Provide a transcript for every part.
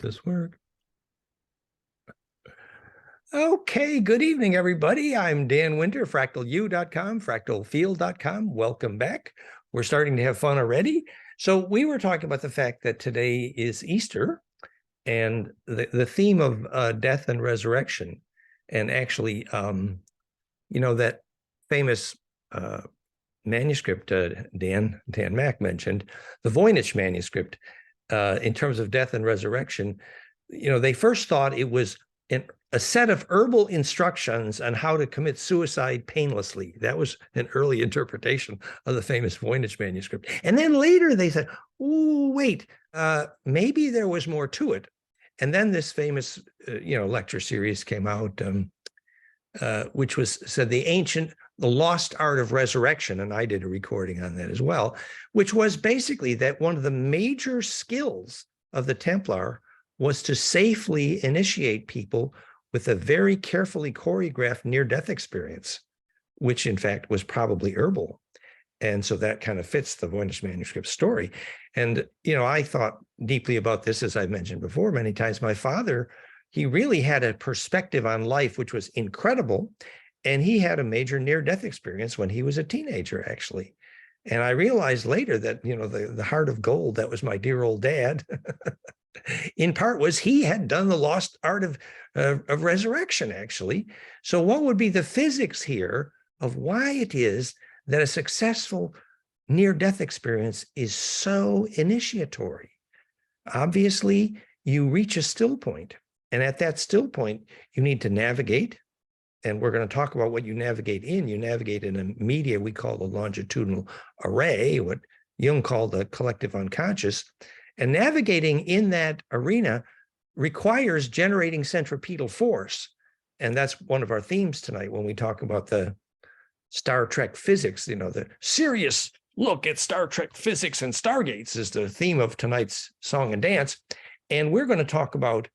This work. Okay, good evening, everybody. I'm Dan Winter, fractalu.com, fractalfield.com. Welcome back. We're starting to have fun already. So we were talking about the fact that today is Easter and the theme of death and resurrection. And actually, that famous manuscript Dan Mack mentioned, the Voynich manuscript, in terms of death and resurrection, they first thought it was a set of herbal instructions on how to commit suicide painlessly. That was an early interpretation of the famous Voynich manuscript. And then later they said, oh, wait, maybe there was more to it. And then this famous, lecture series came out, which said the lost art of resurrection. And I did a recording on that as well, which was basically that one of the major skills of the Templar was to safely initiate people with a very carefully choreographed near-death experience, which in fact was probably herbal. And so that kind of fits the Voynich manuscript story. And, I thought deeply about this, as I've mentioned before many times. My father, he really had a perspective on life, which was incredible. And he had a major near-death experience when he was a teenager, actually. And I realized later that, the heart of gold, that was my dear old dad, in part was he had done the lost art of resurrection, actually. So what would be the physics here of why it is that a successful near-death experience is so initiatory? Obviously, you reach a still point. And at that still point, you need to navigate. And we're going to talk about what you navigate in. You navigate in a media we call the longitudinal array, what Jung called the collective unconscious. And navigating in that arena requires generating centripetal force. And that's one of our themes tonight when we talk about the Star Trek physics. The serious look at Star Trek physics and Stargates is the theme of tonight's song and dance. And we're going to talk about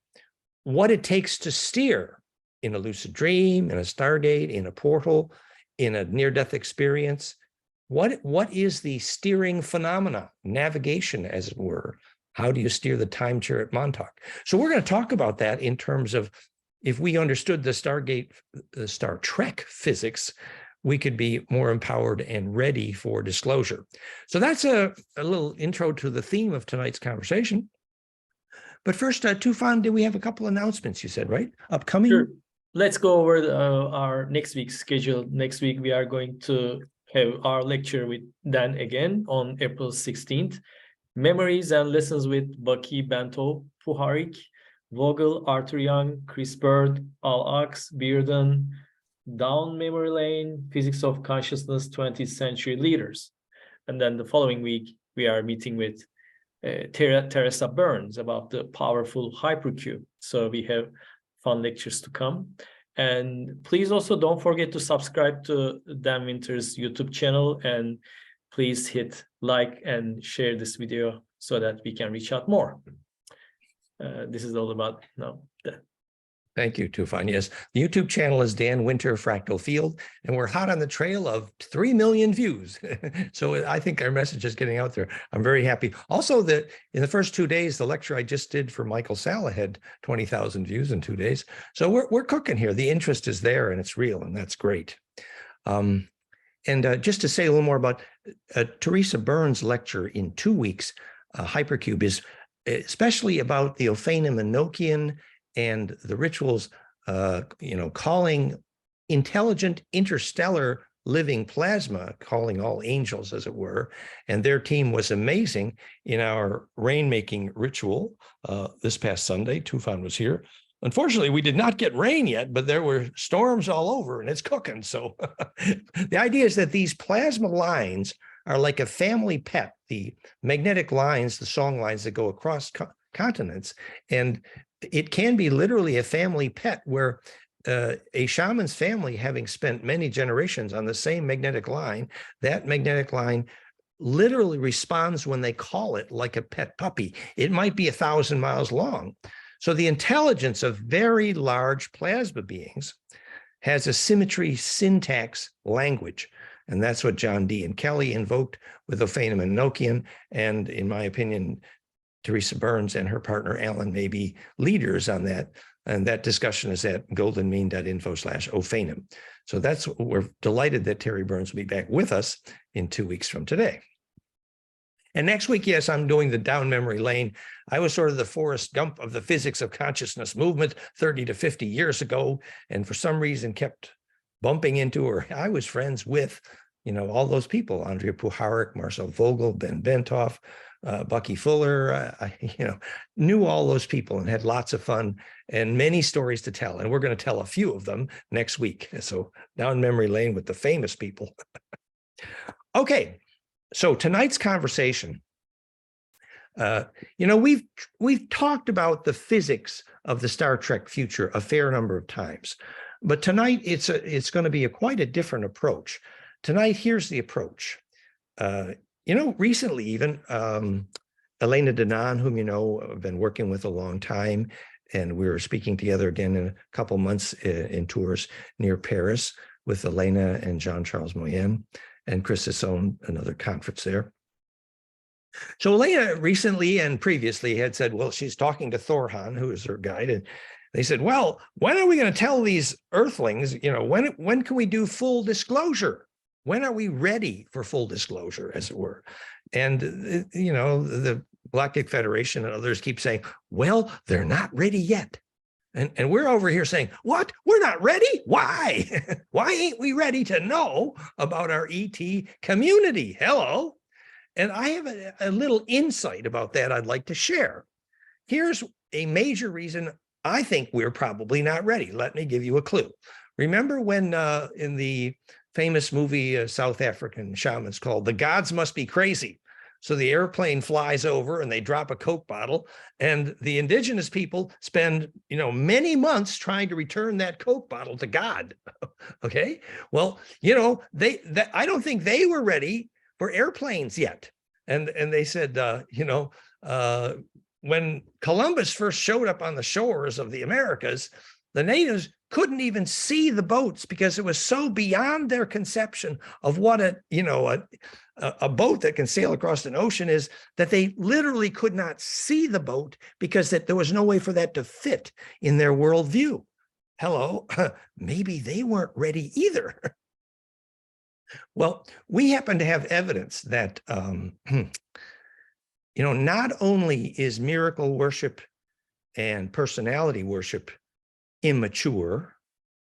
what it takes to steer in a lucid dream, in a Stargate, in a portal, in a near-death experience. What is the steering phenomena, navigation, as it were? How do you steer the time chair at Montauk? So we're going to talk about that in terms of, if we understood the Stargate, the Star Trek physics, we could be more empowered and ready for disclosure. So that's a little intro to the theme of tonight's conversation. But first, Tufan, did we have a couple announcements, you said, right? Upcoming? Sure. Let's go over our next week's schedule. Next week, we are going to have our lecture with Dan again on April 16th. Memories and Lessons with Baki Bento Puharik, Vogel, Arthur Young, Chris Bird, Al Aks, Bearden, Down Memory Lane, Physics of Consciousness, 20th Century Leaders. And then the following week, we are meeting with Teresa Burns about the powerful hypercube. So we have fun lectures to come. And please also don't forget to subscribe to Dan Winter's YouTube channel, and please hit like and share this video so that we can reach out more. This is all about now. Thank you, Tufan. Yes, the YouTube channel is Dan Winter Fractal Field, and we're hot on the trail of 3 million views. So I think our message is getting out there. I'm very happy. Also, that in the first 2 days, the lecture I just did for Michael Sala had 20,000 views in 2 days. So we're cooking here. The interest is there, and it's real, and that's great. And just to say a little more about Teresa Burns' lecture in 2 weeks, Hypercube, is especially about the Ophanim Enochian and the rituals, calling intelligent interstellar living plasma, calling all angels, as it were. And their team was amazing in our rainmaking ritual this past Sunday. Tufan was here. Unfortunately, we did not get rain yet, but there were storms all over, and it's cooking. So the idea is that these plasma lines are like a family pet, the magnetic lines, the song lines that go across continents. And it can be literally a family pet where a shaman's family, having spent many generations on the same magnetic line, that magnetic line literally responds when they call it, like a pet puppy. It might be 1,000 miles long. So the intelligence of very large plasma beings has a symmetry syntax language. And that's what John D. and Kelly invoked with Ophanim and Enochian. And in my opinion, Teresa Burns and her partner Alan may be leaders on that. And that discussion is at goldenmean.info/ophanum. So we're delighted that Terry Burns will be back with us in 2 weeks from today. And next week, yes, I'm doing the down memory lane. I was sort of the Forrest Gump of the physics of consciousness movement 30 to 50 years ago, and for some reason kept bumping into, or I was friends with, all those people, Andrea Puharich, Marcel Vogel, Ben Bentoff, Bucky Fuller. I knew all those people and had lots of fun and many stories to tell. And we're going to tell a few of them next week. So down memory lane with the famous people. Okay. So tonight's conversation, we've talked about the physics of the Star Trek future a fair number of times, but tonight it's going to be quite a different approach. Tonight, here's the approach. Recently even, Elena Danaan, whom I've been working with a long time, and we were speaking together again in a couple months in tours near Paris with Elena and Jean-Charles Moyen and Chris Sisson, another conference there. So Elena recently and previously had said, well, she's talking to Thorhan, who is her guide, and they said, well, when are we going to tell these Earthlings, when can we do full disclosure? When are we ready for full disclosure, as it were? And, the Galactic Federation and others keep saying, well, they're not ready yet. And we're over here saying, what? We're not ready? Why? Why ain't we ready to know about our ET community? Hello. And I have a little insight about that I'd like to share. Here's a major reason I think we're probably not ready. Let me give you a clue. Remember when in the famous movie, South African shamans, called The Gods Must Be Crazy. So the airplane flies over and they drop a Coke bottle, and the indigenous people spend, many months trying to return that Coke bottle to God. Okay. Well, I don't think they were ready for airplanes yet. And they said, when Columbus first showed up on the shores of the Americas, the natives couldn't even see the boats because it was so beyond their conception of what a boat that can sail across an ocean is, that they literally could not see the boat because there was no way for that to fit in their worldview. Hello, maybe they weren't ready either. Well, we happen to have evidence that, not only is miracle worship and personality worship immature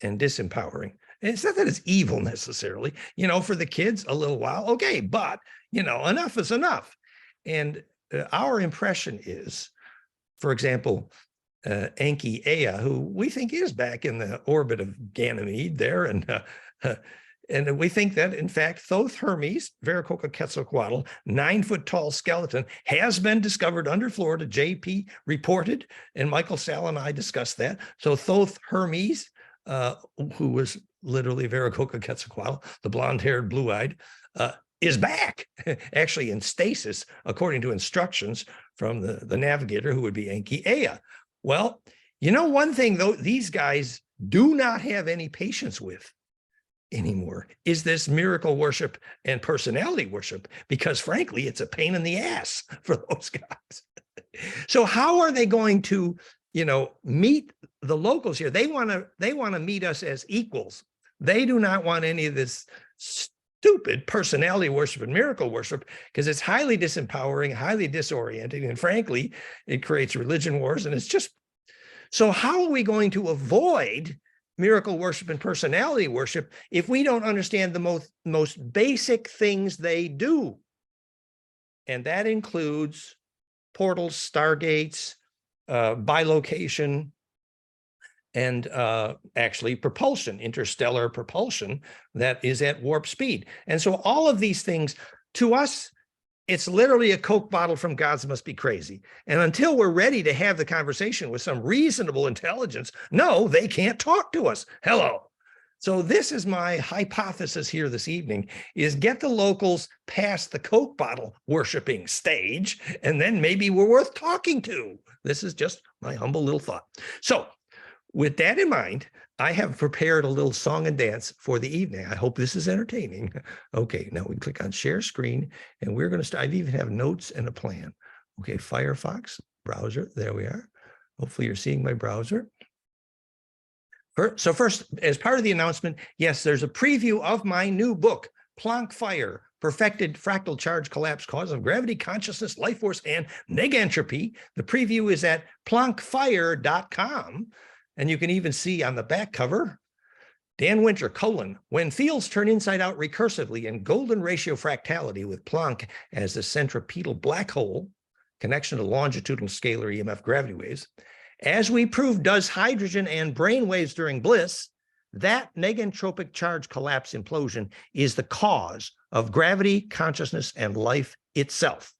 and disempowering. And it's not that it's evil necessarily, for the kids a little while, okay, but, enough is enough. And our impression is, for example, Enki Ea, who we think is back in the orbit of Ganymede there, and we think that, in fact, Thoth Hermes, Veracocha Quetzalcoatl, 9-foot-tall skeleton, has been discovered under Florida. JP reported, and Michael Sal and I discussed that. So Thoth Hermes, who was literally Veracocha Quetzalcoatl, the blonde-haired, blue-eyed, is back, actually in stasis, according to instructions from the navigator, who would be Enki Ea. Well, one thing, though, these guys do not have any patience with anymore is this miracle worship and personality worship, because frankly, it's a pain in the ass for those guys. So how are they going to, meet the locals here? They want to meet us as equals. They do not want any of this stupid personality worship and miracle worship, because it's highly disempowering, highly disorienting, and frankly, it creates religion wars. And it's just, so how are we going to avoid miracle worship and personality worship if we don't understand the most basic things they do? And that includes portals, stargates, bilocation, and actually propulsion, interstellar propulsion that is at warp speed. And so all of these things, to us, it's literally a Coke bottle from Gods Must Be Crazy. And until we're ready to have the conversation with some reasonable intelligence, no, they can't talk to us. Hello. So this is my hypothesis here this evening, is get the locals past the Coke bottle worshiping stage, and then maybe we're worth talking to. This is just my humble little thought. So with that in mind, I have prepared a little song and dance for the evening. I hope this is entertaining. Okay, now we click on share screen, and we're going to start. I even have notes and a plan. Okay, Firefox browser. There we are. Hopefully you're seeing my browser. So first, as part of the announcement, yes, there's a preview of my new book, Planck Fire, Perfected Fractal Charge Collapse, Cause of Gravity, Consciousness, Life Force, and Negentropy. The preview is at planckfire.com. And you can even see on the back cover, Dan Winter, when fields turn inside out recursively in golden ratio fractality with Planck as the centripetal black hole, connection to longitudinal scalar EMF gravity waves, as we proved does hydrogen and brain waves during bliss, that negentropic charge collapse implosion is the cause of gravity, consciousness, and life itself.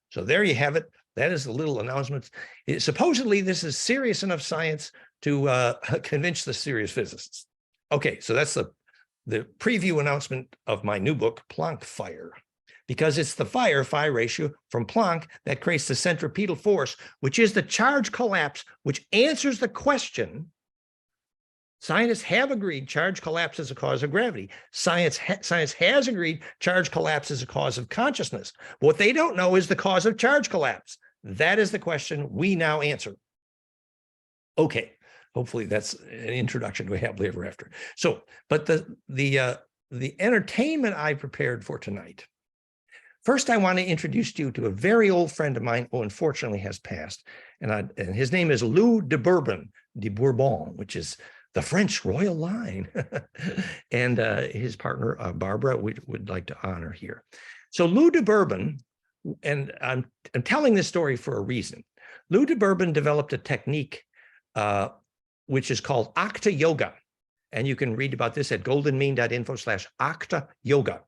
So there you have it. That is the little announcement. Supposedly, this is serious enough science to convince the serious physicists. Okay, so that's the preview announcement of my new book, Planck Fire, because it's the phi ratio from Planck that creates the centripetal force, which is the charge collapse, which answers the question. Scientists have agreed charge collapse is a cause of gravity. Science has agreed charge collapse is a cause of consciousness. What they don't know is the cause of charge collapse. That is the question we now answer. Okay, hopefully that's an introduction to a happily ever after. So, but the entertainment I prepared for tonight. First, I want to introduce you to a very old friend of mine who unfortunately has passed, and his name is Lou de Bourbon, which is the French royal line, and his partner, Barbara, we would like to honor here. So Lou de Bourbon, and I'm telling this story for a reason. Lou de Bourbon developed a technique which is called Octa Yoga, and you can read about this at goldenmean.info/Octa Yoga.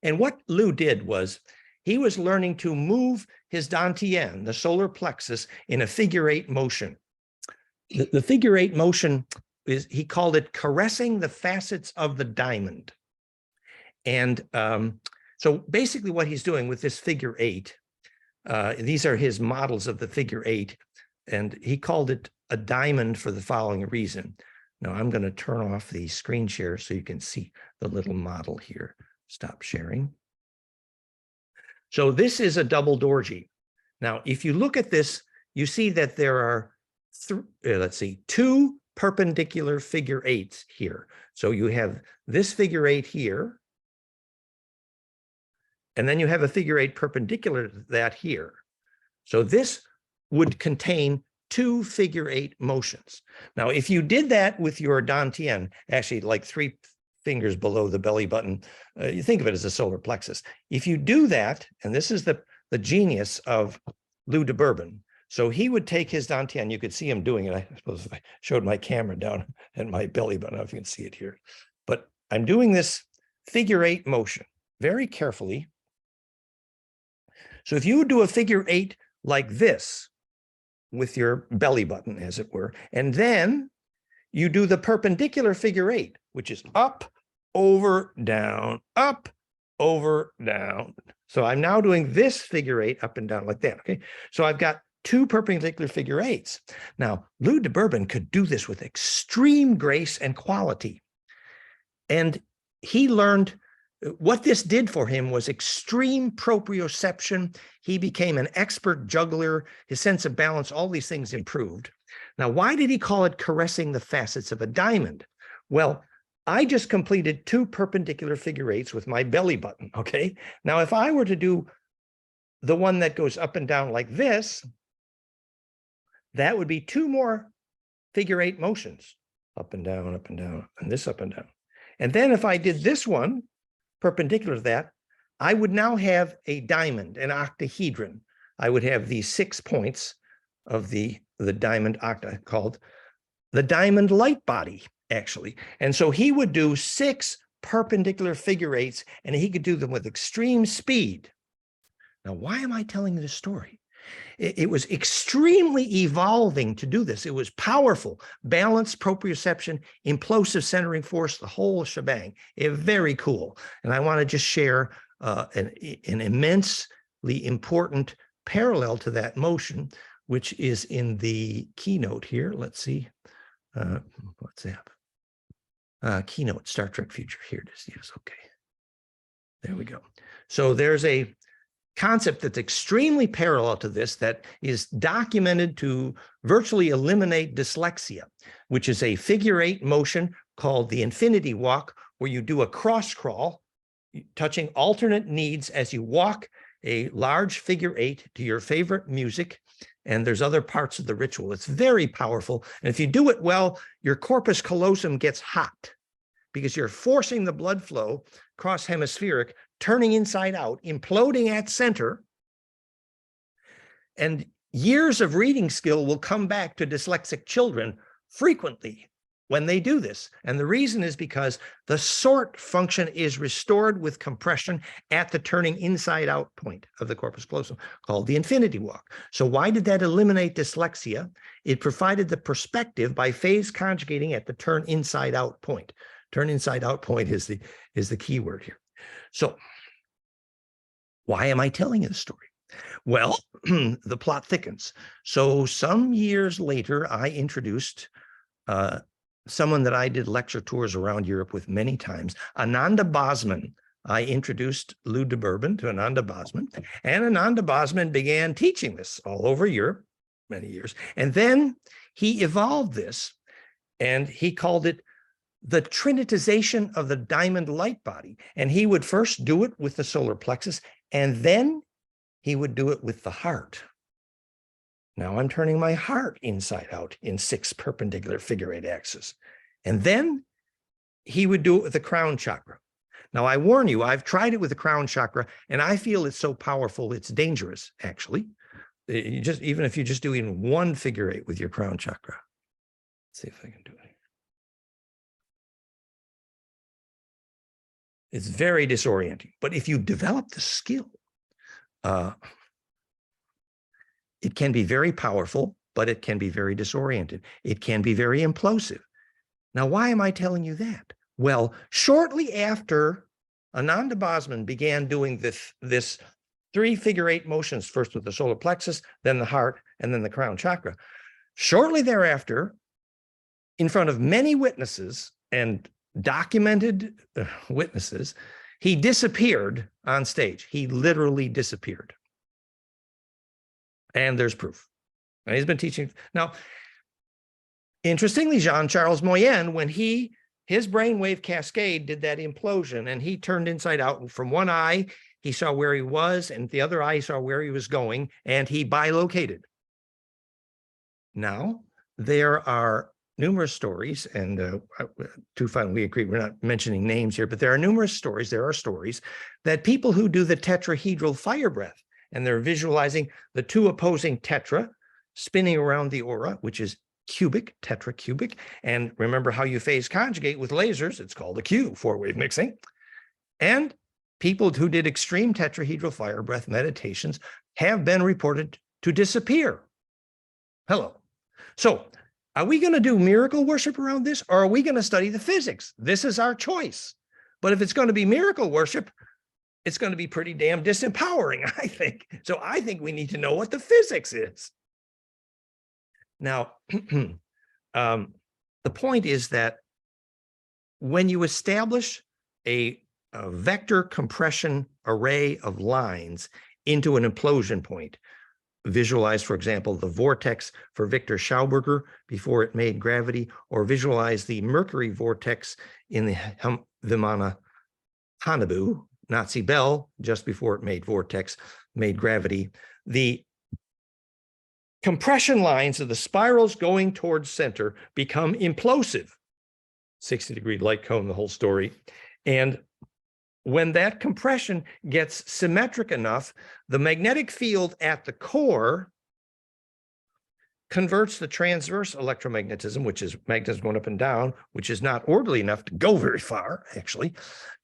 And what Lou did was he was learning to move his dantian, the solar plexus, in a figure-8 motion. The figure-8 motion is, he called it caressing the facets of the diamond. And so basically what he's doing with this figure-8, these are his models of the figure-8, and he called it a diamond for the following reason. Now I'm going to turn off the screen share so you can see the little model here. Stop sharing. So this is a double Dorji. Now, if you look at this, you see that there are two perpendicular figure-8s here. So you have this figure-8 here, and then you have a figure-8 perpendicular to that here. So this would contain two figure-8 motions. Now, if you did that with your dantian, actually like 3 fingers below the belly button, you think of it as a solar plexus. If you do that, and this is the genius of Lou de Bourbon, so he would take his dantian, you could see him doing it. I suppose if I showed my camera down at my belly button, I don't know if you can see it here, but I'm doing this figure-8 motion very carefully. So if you would do a figure-8 like this with your belly button, as it were, and then you do the perpendicular figure-8, which is up, over, down, up, over, down. So I'm now doing this figure-8 up and down like that, okay? So I've got two perpendicular figure-8s. Now, Lou de Bourbon could do this with extreme grace and quality. And he learned, what this did for him was extreme proprioception. He became an expert juggler. His sense of balance, all these things improved. Now, why did he call it caressing the facets of a diamond? Well, I just completed two perpendicular figure-8s with my belly button, okay? Now, if I were to do the one that goes up and down like this, that would be two more figure-8 motions, up and down, and this up and down. And then if I did this one, perpendicular to that, I would now have a diamond, an octahedron. I would have these 6 points of the diamond octa called the diamond light body, actually. And so he would do 6 perpendicular figure-8s, and he could do them with extreme speed. Now, why am I telling this story? It was extremely evolving to do this. It was powerful, balance, proprioception, implosive centering force, the whole shebang. Very cool. And I want to just share an immensely important parallel to that motion, which is in the keynote here. Let's see. What's that? Keynote, Star Trek Future. Here it is. Yes, okay. There we go. So there's a concept that's extremely parallel to this that is documented to virtually eliminate dyslexia, which is a figure-8 motion called the infinity walk, where you do a cross crawl, touching alternate knees as you walk a large figure-8 to your favorite music. And there's other parts of the ritual. It's very powerful. And if you do it well, your corpus callosum gets hot because you're forcing the blood flow cross-hemispheric, turning inside out, imploding at center. And years of reading skill will come back to dyslexic children frequently when they do this. And the reason is because the sort function is restored with compression at the turning inside out point of the corpus callosum, called the infinity walk. So why did that eliminate dyslexia? It provided the perspective by phase conjugating at the turn inside out point. Turn inside out point is the key word here. So why am I telling you the story? Well, the plot thickens. So some years later, I introduced someone that I did lecture tours around Europe with many times, Ananda Bosman. I introduced Lou de Bourbon to Ananda Bosman, and Ananda Bosman began teaching this all over Europe, many years. And then he evolved this, and he called it the trinitization of the diamond light body. And he would first do it with the solar plexus, and then he would do it with the heart. Now I'm turning my heart inside out in 6 perpendicular figure-8 axes. And then he would do it with the crown chakra. Now I warn you, I've tried it with the crown chakra, and I feel it's so powerful, it's dangerous, actually. Even if you're just doing 1 figure-8 with your crown chakra. Let's see if I can do it. It's very disorienting. But if you develop the skill, it can be very powerful, but it can be very disoriented. It can be very implosive. Now, why am I telling you that? Well, shortly after Ananda Bosman began doing this 3 figure-8 motions, first with the solar plexus, then the heart, and then the crown chakra, shortly thereafter, in front of many witnesses and documented witnesses, he disappeared on stage. He literally disappeared. And there's proof. And he's been teaching. Now, interestingly, Jean-Charles Moyen, when his brainwave cascade did that implosion and he turned inside out, and from one eye, he saw where he was, and the other eye saw where he was going, and he bilocated. Now, there are numerous stories, and to finally agree, we're not mentioning names here, but there are numerous stories. There are stories that people who do the tetrahedral fire breath, and they're visualizing the 2 opposing tetra spinning around the aura, which is cubic, tetracubic. And remember how you phase conjugate with lasers, it's called a Q, 4-wave mixing. And people who did extreme tetrahedral fire breath meditations have been reported to disappear. Hello. So are we going to do miracle worship around this, or are we going to study the physics? This is our choice. But if it's going to be miracle worship, it's going to be pretty damn disempowering, I think. So I think we need to know what the physics is. Now, the point is that when you establish a vector compression array of lines into an implosion point, visualize, for example, the vortex for Victor Schauberger before it made gravity, or visualize the Mercury vortex in the Vimana Hanabu, Nazi Bell, just before it made vortex, made gravity. The compression lines of the spirals going towards center become implosive. 60-degree light cone, the whole story. And when that compression gets symmetric enough, the magnetic field at the core converts the transverse electromagnetism, which is magnetism going up and down, which is not orderly enough to go very far, actually,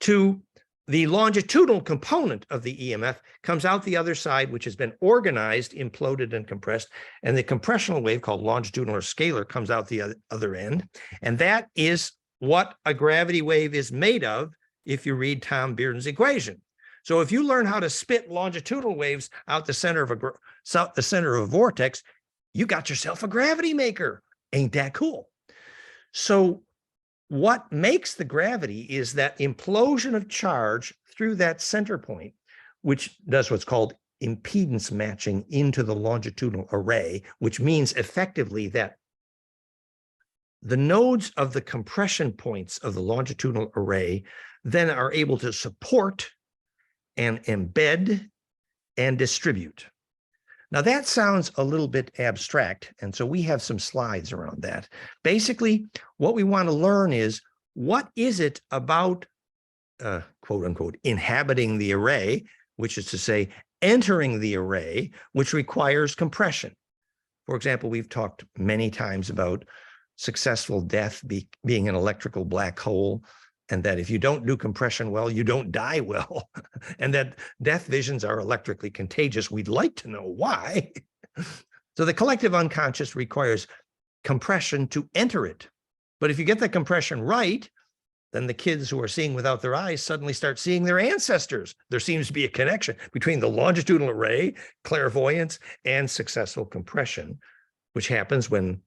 to the longitudinal component of the EMF comes out the other side, which has been organized, imploded, and compressed. And the compressional wave, called longitudinal or scalar, comes out the other end. And that is what a gravity wave is made of if you read Tom Bearden's equation. So if you learn how to spit longitudinal waves out the center of a vortex, you got yourself a gravity maker. Ain't that cool? So what makes the gravity is that implosion of charge through that center point, which does what's called impedance matching into the longitudinal array, which means effectively that the nodes of the compression points of the longitudinal array then are able to support and embed and distribute. Now that sounds a little bit abstract, and so we have some slides around that. Basically, what we want to learn is, what is it about, quote unquote, inhabiting the array, which is to say, entering the array, which requires compression. For example, we've talked many times about successful death being an electrical black hole, and that if you don't do compression well, you don't die well, and that death visions are electrically contagious. We'd like to know why. So the collective unconscious requires compression to enter it. But if you get the compression right, then the kids who are seeing without their eyes suddenly start seeing their ancestors. There seems to be a connection between the longitudinal array, clairvoyance, and successful compression, which happens when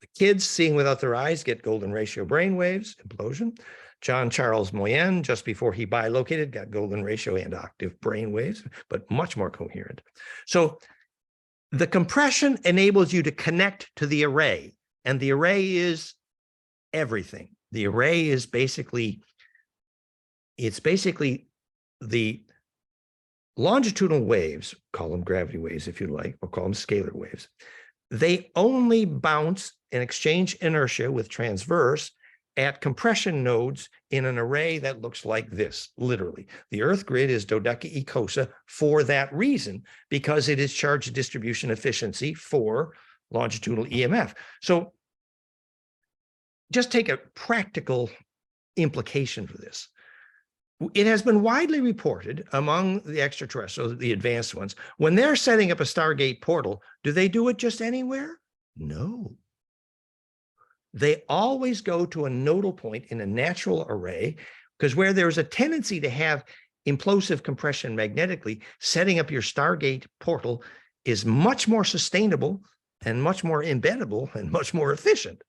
the kids seeing without their eyes get golden ratio brainwaves, implosion. John Charles Moyen, just before he bilocated, got golden ratio and octave brainwaves, but much more coherent. So the compression enables you to connect to the array, and the array is everything. The array is basically, it's basically the longitudinal waves, call them gravity waves if you like, or call them scalar waves. They only bounce and exchange inertia with transverse at compression nodes in an array that looks like this, literally. The Earth grid is dodecaecosa for that reason, because it is charge distribution efficiency for longitudinal EMF. So just take a practical implication for this. It has been widely reported among the extraterrestrials, the advanced ones, when they're setting up a Stargate portal, do they do it just anywhere? No. They always go to a nodal point in a natural array, because where there's a tendency to have implosive compression magnetically, setting up your Stargate portal is much more sustainable and much more embeddable and much more efficient.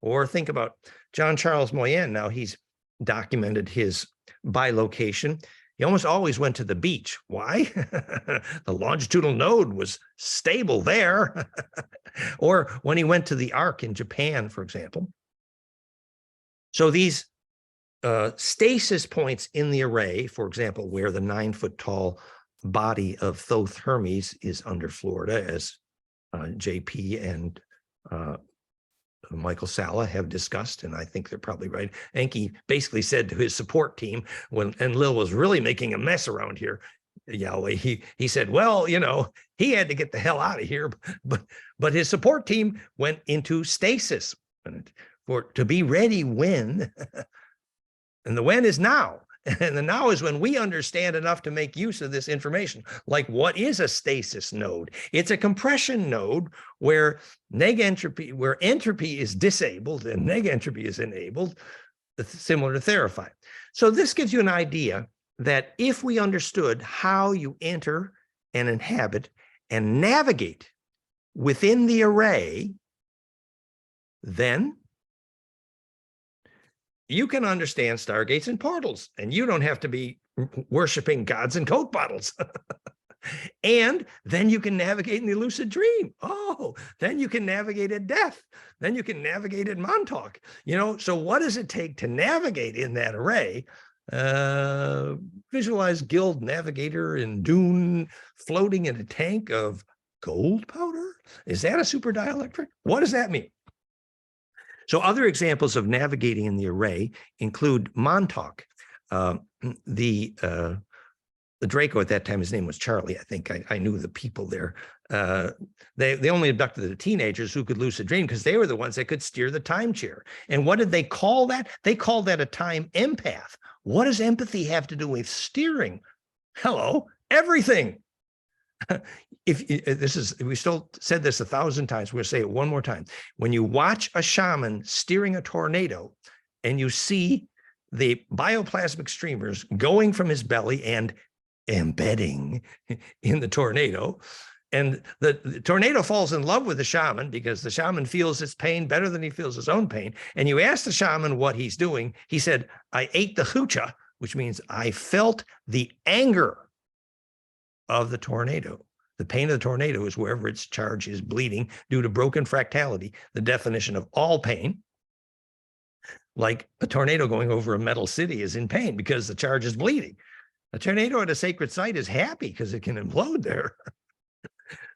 Or think about John Charles Moyen. Now he's documented his bilocation. He almost always went to the beach. Why? The longitudinal node was stable there. Or when he went to the Ark in Japan, for example. So these stasis points in the array, for example, where the 9-foot-tall body of Thoth Hermes is under Florida, as JP and Michael Salla have discussed, and I think they're probably right. Enki basically said to his support team, and Lil was really making a mess around here, Yahweh, he said, well, you know, he had to get the hell out of here, but his support team went into stasis to be ready when, and the when is now. And the now is when we understand enough to make use of this information. Like, what is a stasis node? It's a compression node where negentropy, where entropy is disabled and negentropy is enabled, similar to Theraphi. So this gives you an idea that if we understood how you enter and inhabit and navigate within the array, then you can understand stargates and portals, and you don't have to be worshiping gods and Coke bottles. And then you can navigate in the lucid dream. Oh, then you can navigate at death. Then you can navigate at Montauk. You know, so what does it take to navigate in that array? Visualize Guild Navigator in Dune floating in a tank of gold powder. Is that a super dielectric? What does that mean? So other examples of navigating in the array include Montauk. The Draco at that time, his name was Charlie. I think I knew the people there. They only abducted the teenagers who could lucid dream because they were the ones that could steer the time chair. And what did they call that? They called that a time empath. What does empathy have to do with steering? Hello, everything. We still said this 1,000 times. We'll say it one more time. When you watch a shaman steering a tornado and you see the bioplasmic streamers going from his belly and embedding in the tornado, and the tornado falls in love with the shaman because the shaman feels its pain better than he feels his own pain. And you ask the shaman what he's doing. He said, I ate the hoocha, which means I felt the anger of the tornado. The pain of the tornado is wherever its charge is bleeding due to broken fractality, the definition of all pain. Like a tornado going over a metal city is in pain because the charge is bleeding. A tornado at a sacred site is happy because it can implode there.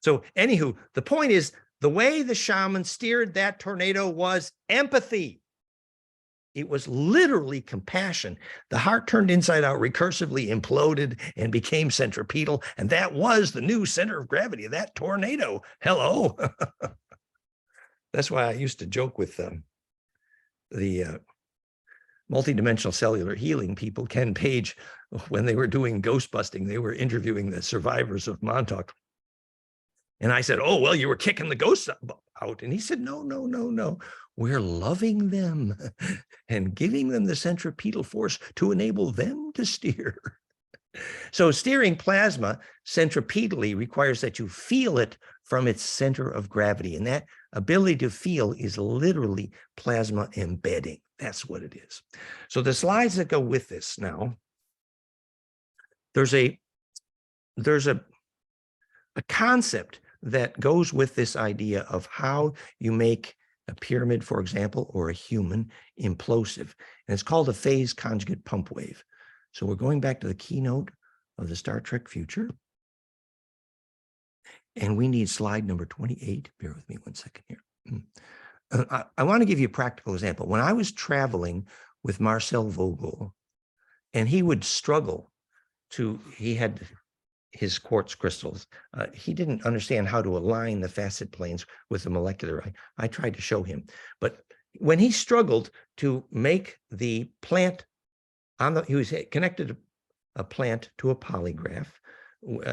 So anywho, the point is the way the shaman steered that tornado was empathy. It was literally compassion. The heart turned inside out, recursively imploded and became centripetal. And that was the new center of gravity of that tornado. Hello. That's why I used to joke with the multidimensional cellular healing people, Ken Page, when they were doing ghost busting, they were interviewing the survivors of Montauk. And I said, oh, well, you were kicking the ghosts out. And he said, no, no, no, no. We're loving them and giving them the centripetal force to enable them to steer. So steering plasma centripetally requires that you feel it from its center of gravity. And that ability to feel is literally plasma embedding. That's what it is. So the slides that go with this now, there's a concept that goes with this idea of how you make a pyramid, for example, or a human implosive. And it's called a phase conjugate pump wave. So we're going back to the keynote of the Star Trek future. And we need slide number 28. Bear with me 1 second here. I want to give you a practical example. When I was traveling with Marcel Vogel, and he would struggle he had his quartz crystals. He didn't understand how to align the facet planes with the molecular. I tried to show him. But when he struggled to make the plant he was connected a plant to a polygraph,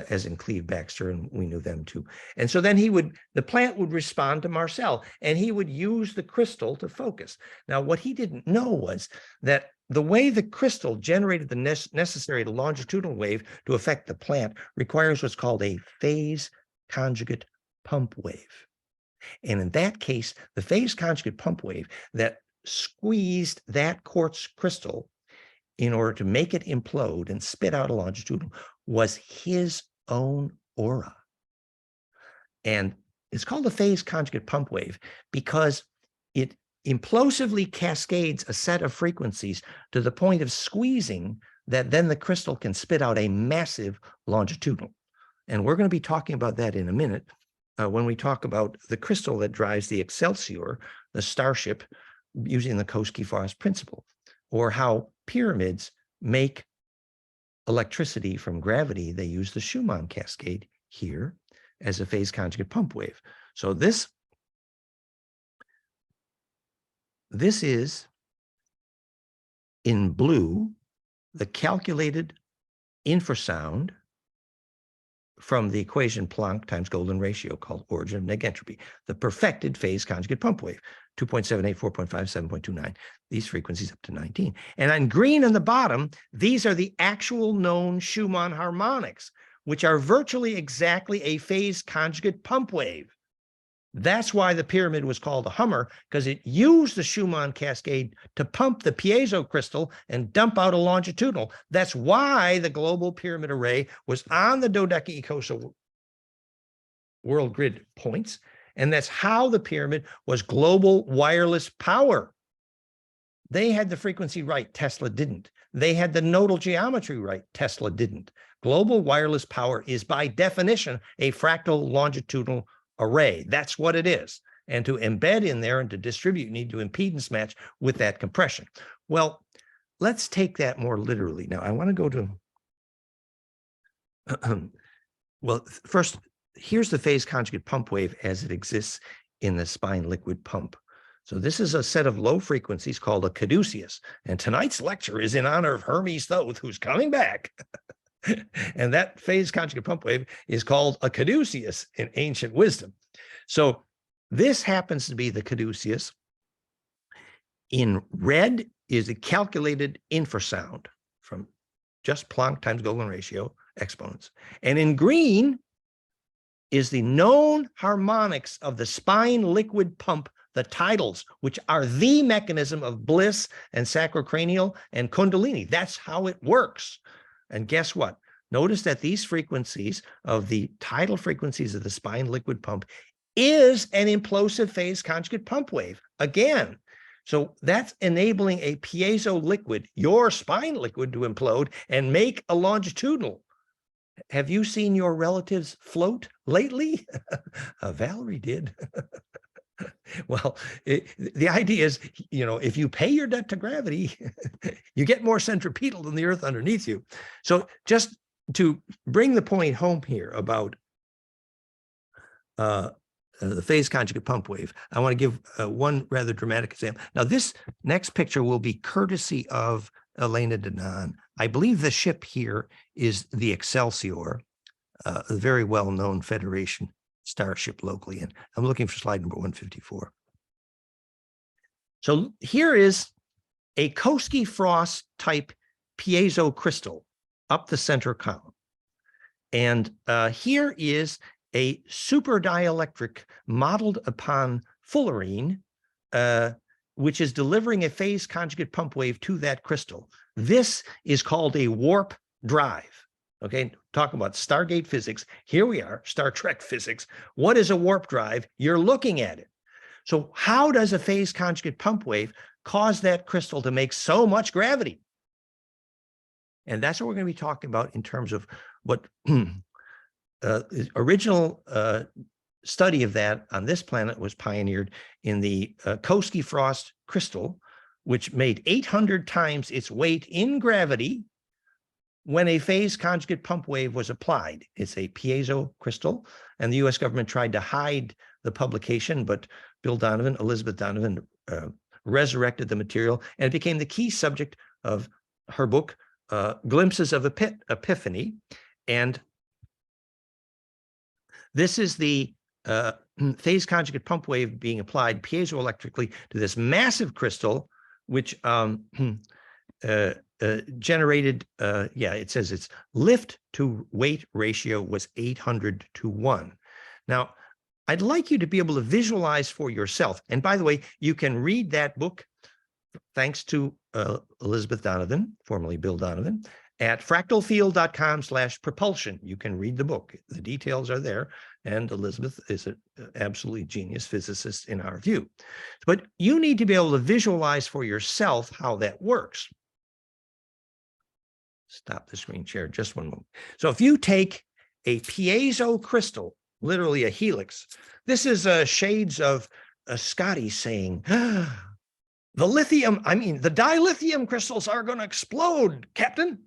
as in Cleve Baxter, and we knew them too. And so then the plant would respond to Marcel, and he would use the crystal to focus. Now, what he didn't know was that the way the crystal generated the necessary longitudinal wave to affect the plant requires what's called a phase conjugate pump wave. And in that case, the phase conjugate pump wave that squeezed that quartz crystal in order to make it implode and spit out a longitudinal was his own aura. And it's called a phase conjugate pump wave because it implosively cascades a set of frequencies to the point of squeezing that then the crystal can spit out a massive longitudinal. And we're going to be talking about that in a minute when we talk about the crystal that drives the Excelsior, the starship, using the Cauchy-Fawkes principle, or how pyramids make electricity from gravity. They use the Schumann cascade here as a phase conjugate pump wave. So this is, in blue, the calculated infrasound from the equation Planck times Golden ratio called origin of negentropy, the perfected phase conjugate pump wave, 2.78, 4.5, 7.29, these frequencies up to 19. And on green on the bottom, these are the actual known Schumann harmonics, which are virtually exactly a phase conjugate pump wave. That's why the pyramid was called a Hummer, because it used the Schumann cascade to pump the piezo crystal and dump out a longitudinal. That's why the global pyramid array was on the dodecahedral world grid points. And that's how the pyramid was global wireless power. They had the frequency right, Tesla didn't. They had the nodal geometry right, Tesla didn't. Global wireless power is by definition a fractal longitudinal array. That's what it is. And to embed in there and to distribute, you need to impedance match with that compression. Well, let's take that more literally. Now, I want to go to, well, first, here's the phase conjugate pump wave as it exists in the spine liquid pump. So this is a set of low frequencies called a caduceus. And tonight's lecture is in honor of Hermes Thoth, who's coming back. And that phase conjugate pump wave is called a caduceus in ancient wisdom. So this happens to be the caduceus. In red is a calculated infrasound from just Planck times Golden ratio exponents. And in green is the known harmonics of the spine liquid pump, the tidals, which are the mechanism of bliss and sacrocranial and kundalini. That's how it works. And guess what? Notice that these frequencies of the tidal frequencies of the spine liquid pump is an implosive phase conjugate pump wave. Again, so that's enabling a piezo liquid, your spine liquid, to implode and make a longitudinal. Have you seen your relatives float lately? Valerie did. Well, the idea is, if you pay your debt to gravity, you get more centripetal than the earth underneath you. So just to bring the point home here about the phase conjugate pump wave, I want to give one rather dramatic example. Now, this next picture will be courtesy of Elena Denon. I believe the ship here is the Excelsior, a very well-known Federation starship locally. And I'm looking for slide number 154. So here is a Koski-Frost type piezo crystal up the center column. And here is a super dielectric modeled upon fullerene, which is delivering a phase conjugate pump wave to that crystal. This is called a warp drive. Okay, talk about Stargate physics. Here we are, Star Trek physics. What is a warp drive? You're looking at it. So how does a phase conjugate pump wave cause that crystal to make so much gravity? And that's what we're going to be talking about in terms of what original study of that on this planet was pioneered in the Koski-Frost crystal, which made 800 times its weight in gravity when a phase conjugate pump wave was applied. It's a piezo crystal, and the U.S. government tried to hide the publication, but Elizabeth Donovan resurrected the material, and it became the key subject of her book, Glimpses of Epiphany. And this is the phase conjugate pump wave being applied piezoelectrically to this massive crystal, which generated, it says its lift to weight ratio was 800 to 1. Now, I'd like you to be able to visualize for yourself. And by the way, you can read that book, thanks to Elizabeth Donovan, formerly Bill Donovan, at fractalfield.com/propulsion. You can read the book. The details are there. And Elizabeth is an absolutely genius physicist in our view. But you need to be able to visualize for yourself how that works. Stop the screen share just one moment. So if you take a piezo crystal, literally a helix, this is shades of Scotty saying, the dilithium crystals are going to explode, Captain.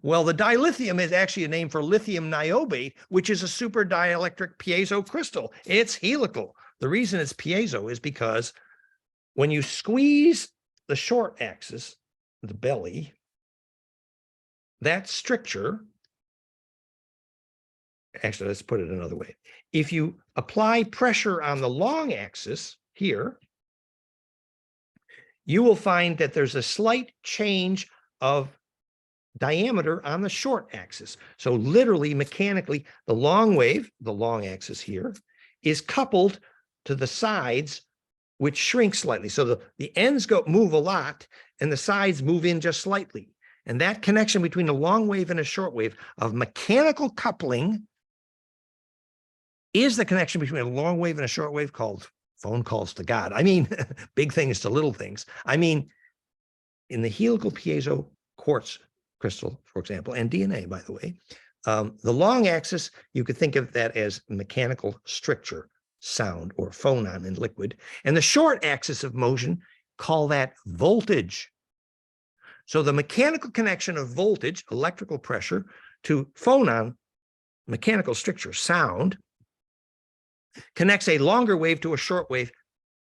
Well, the dilithium is actually a name for lithium niobate, which is a super dielectric piezo crystal. It's helical. The reason it's piezo is because when you squeeze the short axis, the belly, that stricture, actually, let's put it another way. If you apply pressure on the long axis here, you will find that there's a slight change of diameter on the short axis. So literally, mechanically, the long wave, the long axis here, is coupled to the sides, which shrink slightly. So the ends move a lot, and the sides move in just slightly. And that connection between a long wave and a short wave of mechanical coupling is the connection between a long wave and a short wave called phone calls to God. I mean, big things to little things. I mean, in the helical piezo quartz crystal, for example, and DNA, by the way, the long axis, you could think of that as mechanical stricture, sound, or phonon in liquid. And the short axis of motion, call that voltage. So the mechanical connection of voltage, electrical pressure, to phonon, mechanical stricture, sound, connects a longer wave to a short wave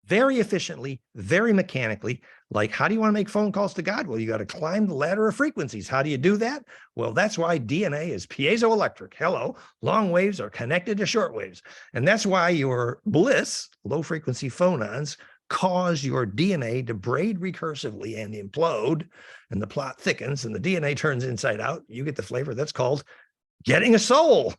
very efficiently, very mechanically. Like, how do you want to make phone calls to God? Well, you got to climb the ladder of frequencies. How do you do that? Well, that's why DNA is piezoelectric. Hello, long waves are connected to short waves. And that's why your bliss, low frequency phonons, cause your DNA to braid recursively and implode, and the plot thickens and the DNA turns inside out. You get the flavor that's called getting a soul.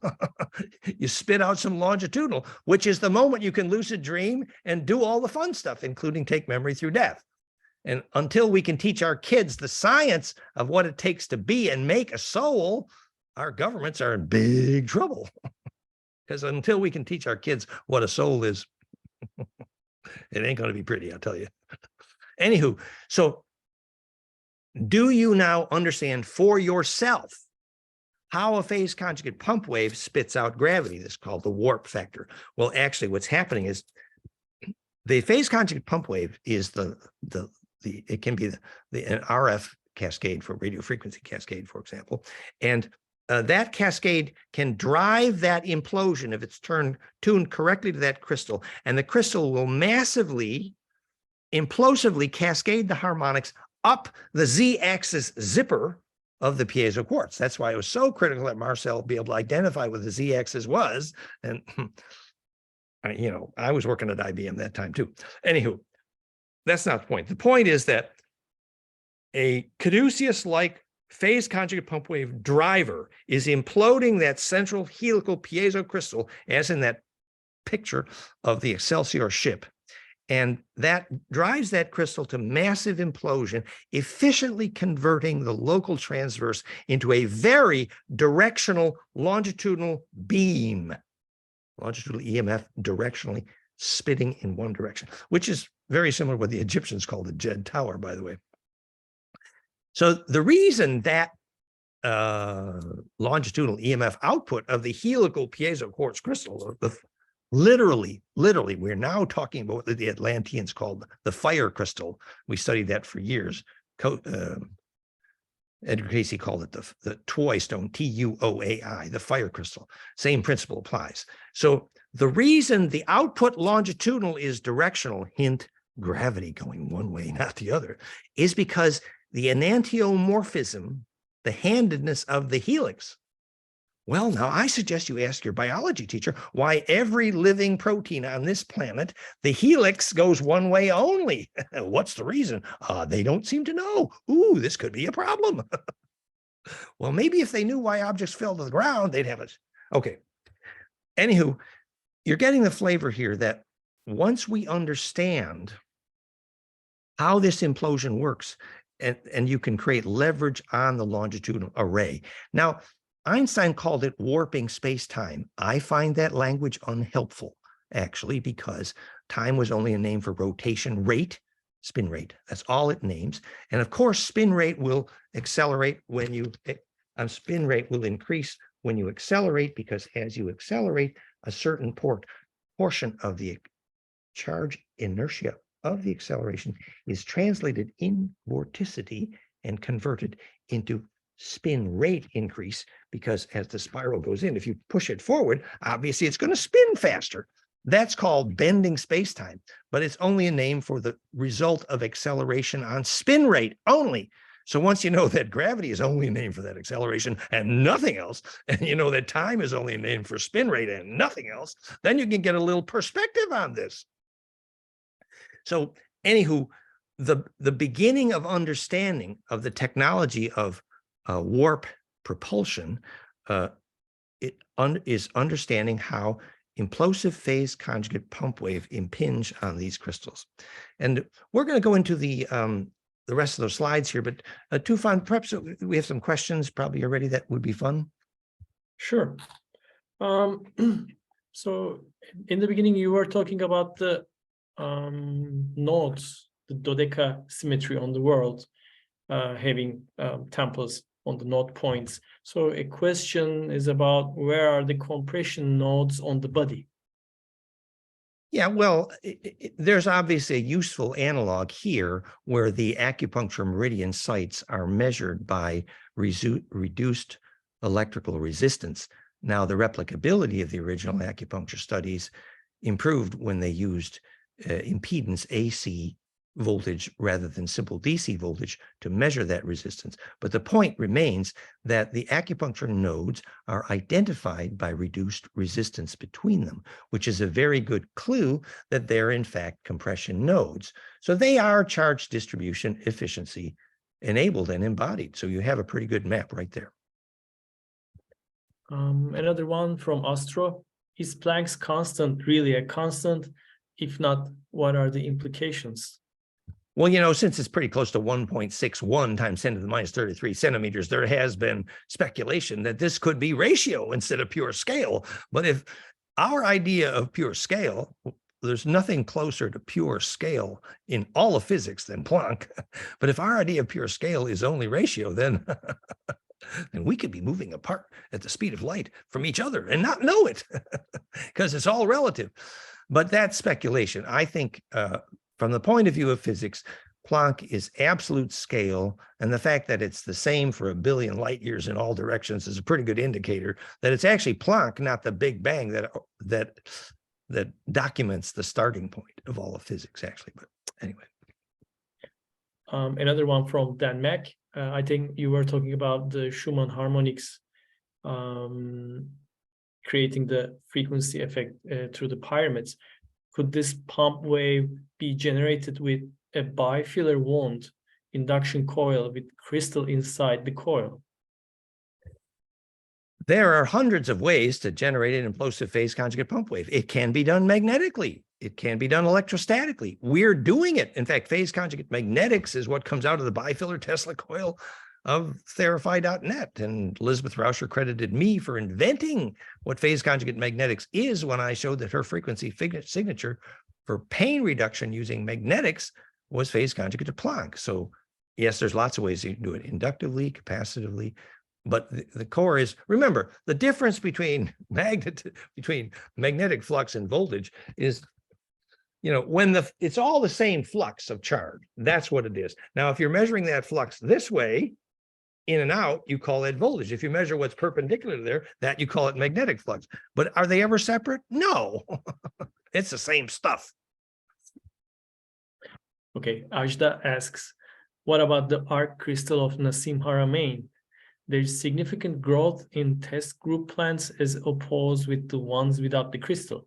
You spit out some longitudinal, which is the moment you can lucid dream and do all the fun stuff, including take memory through death. And until we can teach our kids the science of what it takes to be and make a soul, our governments are in big trouble. Because until we can teach our kids what a soul is, it ain't going to be pretty, I'll tell you. Anywho, so do you now understand for yourself how a phase conjugate pump wave spits out gravity? This is called the warp factor. Well, actually, what's happening is the phase conjugate pump wave is it can be an RF cascade for radio frequency cascade, for example, and that cascade can drive that implosion if it's tuned correctly to that crystal, and the crystal will massively, implosively cascade the harmonics up the z-axis zipper of the piezo quartz. That's why it was so critical that Marcel be able to identify what the z-axis was. And I was working at IBM that time too. Anywho, that's not the point. The point is that a caduceus-like phase conjugate pump wave driver is imploding that central helical piezo crystal, as in that picture of the Excelsior ship. And that drives that crystal to massive implosion, efficiently converting the local transverse into a very directional longitudinal beam, longitudinal EMF directionally spitting in one direction, which is very similar to what the Egyptians called the Djed Tower, by the way. So the reason that longitudinal EMF output of the helical piezo quartz crystal, literally, we're now talking about what the Atlanteans called the fire crystal. We studied that for years. Edgar Casey called it the Tuoi stone, Tuoai, the fire crystal. Same principle applies. So the reason the output longitudinal is directional, hint, gravity going one way, not the other, is because the enantiomorphism, the handedness of the helix. Well, now I suggest you ask your biology teacher why every living protein on this planet, the helix goes one way only. What's the reason? They don't seem to know. Ooh, this could be a problem. Well, maybe if they knew why objects fell to the ground, they'd have it. Okay. Anywho, you're getting the flavor here that once we understand how this implosion works, and you can create leverage on the longitudinal array. Now, Einstein called it warping space-time. I find that language unhelpful, actually, because time was only a name for rotation rate, spin rate. That's all it names. And of course, spin rate will accelerate when spin rate will increase when you accelerate, because as you accelerate, a certain portion of the charge inertia of the acceleration is translated in vorticity and converted into spin rate increase, because as the spiral goes in, if you push it forward, obviously it's going to spin faster. That's called bending space-time, but it's only a name for the result of acceleration on spin rate only. So once you know that gravity is only a name for that acceleration and nothing else, and you know that time is only a name for spin rate and nothing else, then you can get a little perspective on this. So anywho, the beginning of understanding of the technology of warp propulsion is understanding how implosive phase conjugate pump wave impinge on these crystals. And we're going to go into the rest of those slides here, but Tufan, perhaps we have some questions probably already that would be fun. Sure. So in the beginning, you were talking about the nodes, the dodeca symmetry on the world, having temples on the node points. So a question is about where are the compression nodes on the body? Yeah, well, there's obviously a useful analog here where the acupuncture meridian sites are measured by reduced electrical resistance. Now, the replicability of the original acupuncture studies improved when they used impedance AC voltage rather than simple DC voltage to measure that resistance. But the point remains that the acupuncture nodes are identified by reduced resistance between them, which is a very good clue that they're in fact compression nodes. So they are charge distribution efficiency enabled and embodied. So you have a pretty good map right there. Another one from Astro. Is Planck's constant really a constant? If not, what are the implications? Well, you know, since it's pretty close to 1.61 times 10 to the minus 33 centimeters, there has been speculation that this could be ratio instead of pure scale. But if our idea of pure scale, there's nothing closer to pure scale in all of physics than Planck. But if our idea of pure scale is only ratio, then then we could be moving apart at the speed of light from each other and not know it because it's all relative. But that's speculation. I think from the point of view of physics, Planck is absolute scale, and the fact that it's the same for 1 billion light years in all directions is a pretty good indicator that it's actually Planck, not the Big Bang, that documents the starting point of all of physics, actually. But anyway. Another one from Dan Mack. I think you were talking about the Schumann harmonics creating the frequency effect through the pyramids. Could this pump wave be generated with a bifiller wound induction coil with crystal inside the coil? There are hundreds of ways to generate an implosive phase conjugate pump wave. It can be done magnetically. It can be done electrostatically. We're doing it. In fact, phase conjugate magnetics is what comes out of the bifiller Tesla coil of Therify.net. And Elizabeth Rauscher credited me for inventing what phase conjugate magnetics is when I showed that her frequency signature for pain reduction using magnetics was phase conjugate to Planck. So yes, there's lots of ways you can do it: inductively, capacitively. But the core is, remember, the difference between magnetic flux and voltage is, you know, when it's all the same flux of charge. That's what it is. Now, if you're measuring that flux this way, in and out, you call that voltage. If you measure what's perpendicular to there, that you call it magnetic flux. But are they ever separate? No. It's the same stuff. Okay, Ajda asks, what about the arc crystal of Nassim Haramein? There's significant growth in test group plants as opposed with the ones without the crystal.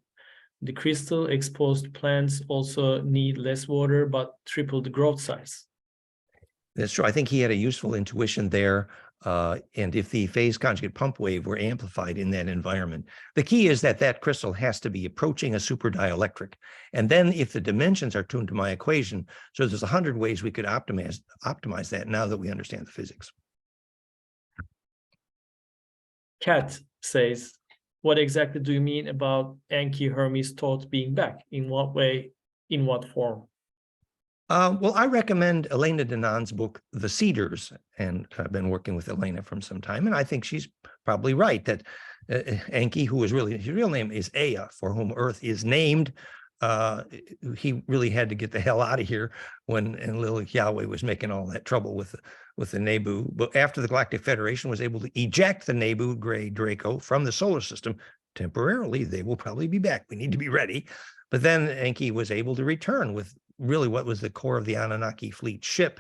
The crystal exposed plants also need less water, but triple the growth size. That's true. I think he had a useful intuition there. And if the phase conjugate pump wave were amplified in that environment, the key is that that crystal has to be approaching a super dielectric. And then if the dimensions are tuned to my equation, so there's 100 ways we could optimize that now that we understand the physics. Kat says, what exactly do you mean about Enki Hermes thought being back? In what way, in what form? Well, I recommend Elena Danan's book, The Cedars, and I've been working with Elena from some time, and I think she's probably right that Enki, who is really, his real name is Ea, for whom Earth is named, he really had to get the hell out of here when Enlil Yahweh was making all that trouble with the Nebu. But after the Galactic Federation was able to eject the Nebu Gray Draco from the solar system temporarily, they will probably be back. We need to be ready. But then Enki was able to return with really what was the core of the Anunnaki fleet ship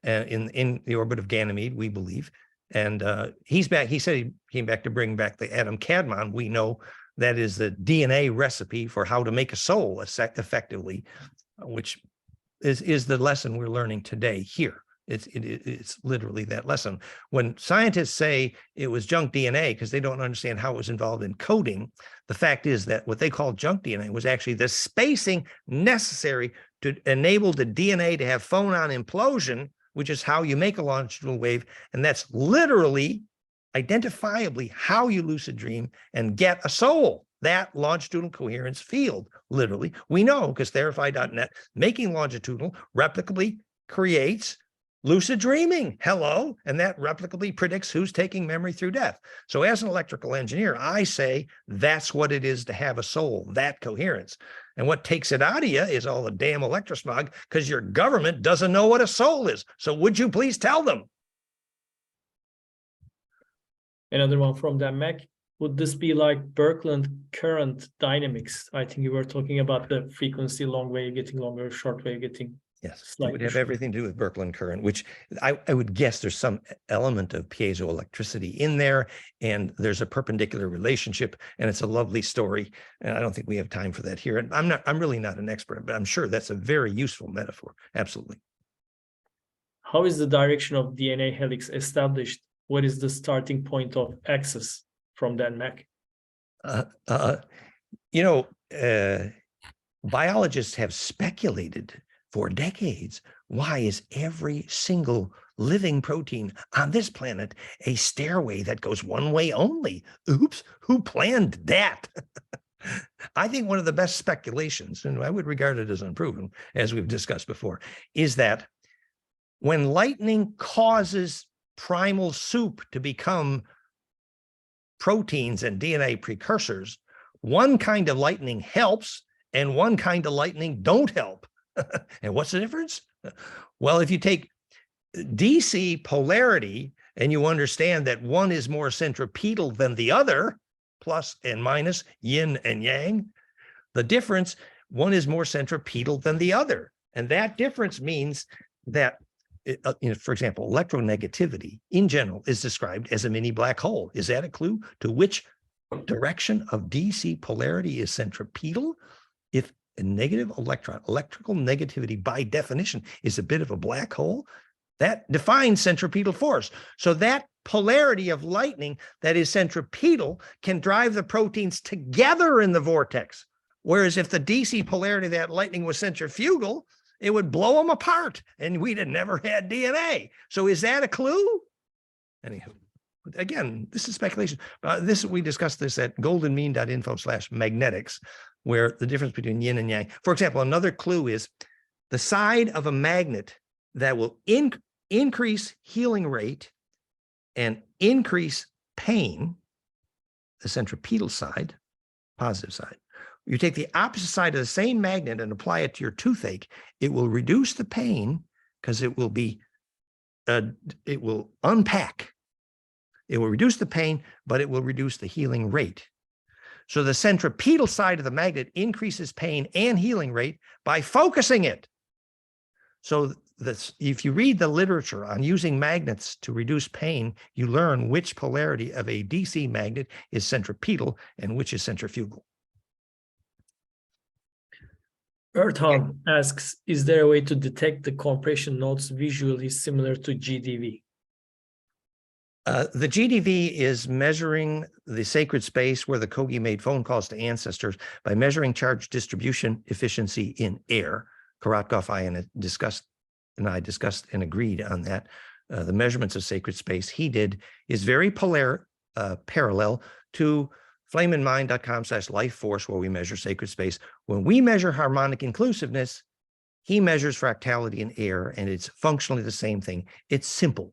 in the orbit of Ganymede, we believe. And he's back. He said he came back to bring back the Adam Kadmon. We know that is the DNA recipe for how to make a soul effectively, which is the lesson we're learning today here. It's literally that lesson. When scientists say it was junk DNA because they don't understand how it was involved in coding, the fact is that what they call junk DNA was actually the spacing necessary to enable the DNA to have phonon implosion, which is how you make a longitudinal wave. And that's literally, identifiably how you lucid dream and get a soul, that longitudinal coherence field, literally. We know because Therify.net, making longitudinal replicably creates lucid dreaming. Hello. And that replicably predicts who's taking memory through death. So as an electrical engineer, I say that's what it is to have a soul, that coherence. And what takes it out of you is all the damn electrosmog because your government doesn't know what a soul is. So would you please tell them? Another one from Dan Mac. Would this be like Birkeland current dynamics? I think you were talking about the frequency, long wave getting longer, short wave getting. Yes, it would have everything to do with Birkeland current, which I would guess there's some element of piezoelectricity in there, and there's a perpendicular relationship, and it's a lovely story. And I don't think we have time for that here. And I'm really not an expert, but I'm sure that's a very useful metaphor. Absolutely. How is the direction of DNA helix established? What is the starting point of axis from Dan Mac? Biologists have speculated For decades, why is every single living protein on this planet a stairway that goes one way only? Oops, who planned that? I think one of the best speculations, and I would regard it as unproven, as we've discussed before, is that when lightning causes primal soup to become proteins and DNA precursors, one kind of lightning helps and one kind of lightning don't help. And what's the difference? Well, if you take DC polarity and you understand that one is more centripetal than the other, plus and minus, yin and yang, the difference, one is more centripetal than the other. And that difference means that, for example, electronegativity in general is described as a mini black hole. Is that a clue to which direction of DC polarity is centripetal? If a negative electron, electrical negativity by definition is a bit of a black hole, that defines centripetal force. So that polarity of lightning that is centripetal can drive the proteins together in the vortex. Whereas if the DC polarity of that lightning was centrifugal, it would blow them apart and we'd have never had DNA. So is that a clue? Anywho, again, this is speculation. We discussed this at goldenmean.info/magnetics, where the difference between yin and yang. For example, another clue is the side of a magnet that will increase healing rate and increase pain, the centripetal side, positive side. You take the opposite side of the same magnet and apply it to your toothache, it will reduce the pain because it will unpack. It will reduce the pain, but it will reduce the healing rate. So the centripetal side of the magnet increases pain and healing rate by focusing it. So if you read the literature on using magnets to reduce pain, you learn which polarity of a DC magnet is centripetal and which is centrifugal. Ertan asks, is there a way to detect the compression nodes visually similar to GDV? The GDV is measuring the sacred space where the Kogi made phone calls to ancestors by measuring charge distribution efficiency in air. Korotkov and I discussed and agreed on that. The measurements of sacred space he did is very parallel to flameinmind.com/lifeforce, where we measure sacred space. When we measure harmonic inclusiveness, he measures fractality in air, and it's functionally the same thing. It's simple.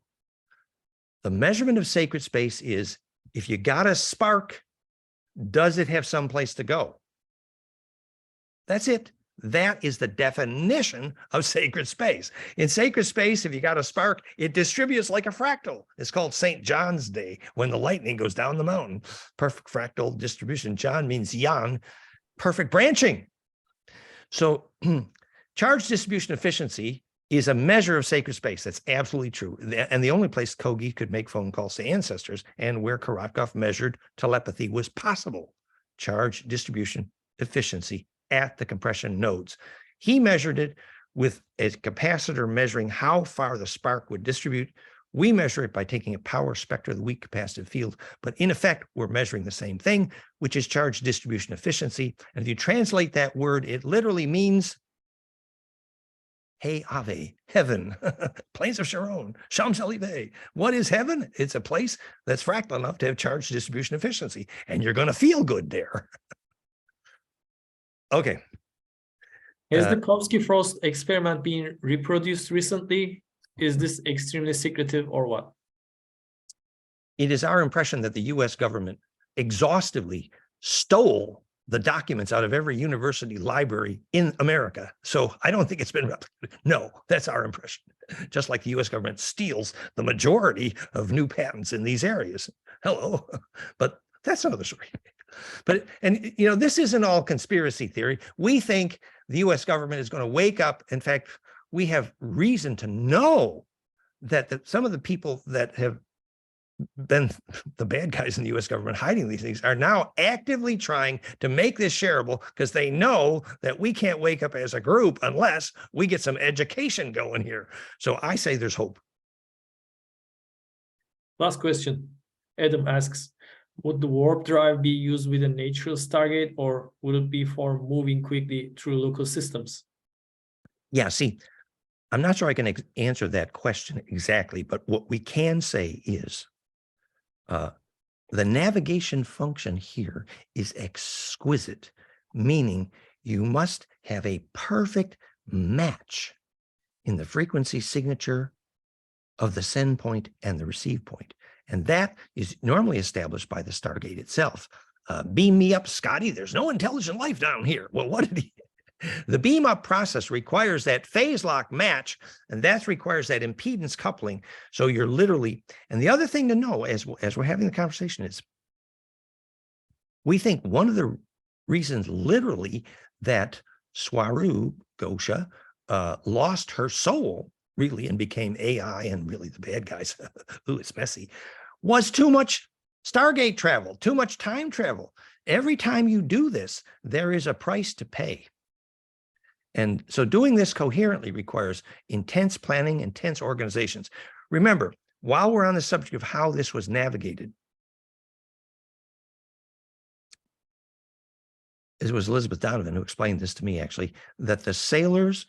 The measurement of sacred space is, if you got a spark, does it have someplace to go? That's it. That is the definition of sacred space. In sacred space, if you got a spark, it distributes like a fractal. It's called St. John's Day, when the lightning goes down the mountain. Perfect fractal distribution. John means yang, perfect branching. So charge distribution efficiency is a measure of sacred space. That's absolutely true. And the only place Kogi could make phone calls to ancestors and where Korotkov measured telepathy was possible. Charge distribution efficiency at the compression nodes. He measured it with a capacitor measuring how far the spark would distribute. We measure it by taking a power spectra of the weak capacitive field, but in effect, we're measuring the same thing, which is charge distribution efficiency. And if you translate that word, it literally means Hey Ave, heaven, plains of Sharon, Champs-Élysées. What is heaven? It's a place that's fractal enough to have charge distribution efficiency, and you're going to feel good there. Okay. Has the Kovsky-Frost experiment been reproduced recently? Is this extremely secretive or what? It is our impression that the US government exhaustively stole the documents out of every university library in America. So I don't think it's been replicated. No, that's our impression. Just like the US government steals the majority of new patents in these areas. Hello, but that's another story. But, and you know, this isn't all conspiracy theory. We think the US government is going to wake up. In fact, we have reason to know that some of the people that have been the bad guys in the US government hiding these things are now actively trying to make this shareable, because they know that we can't wake up as a group unless we get some education going here. So I say there's hope. Last question. Adam asks, would the warp drive be used with a natural Stargate, or would it be for moving quickly through local systems? Yeah, see, I'm not sure I can answer that question exactly, but what we can say is the navigation function here is exquisite, meaning you must have a perfect match in the frequency signature of the send point and the receive point. And that is normally established by the Stargate itself. Beam me up, Scotty. There's no intelligent life down here. Well, what did he? The beam up process requires that phase lock match, and that requires that impedance coupling. So you're literally, and the other thing to know as we're having the conversation is, we think one of the reasons literally that Swaru Gosha lost her soul really and became AI and really the bad guys, ooh, it's messy, was too much Stargate travel, too much time travel. Every time you do this, there is a price to pay. And so doing this coherently requires intense planning, intense organizations. Remember, while we're on the subject of how this was navigated, it was Elizabeth Donovan who explained this to me, actually, that the sailors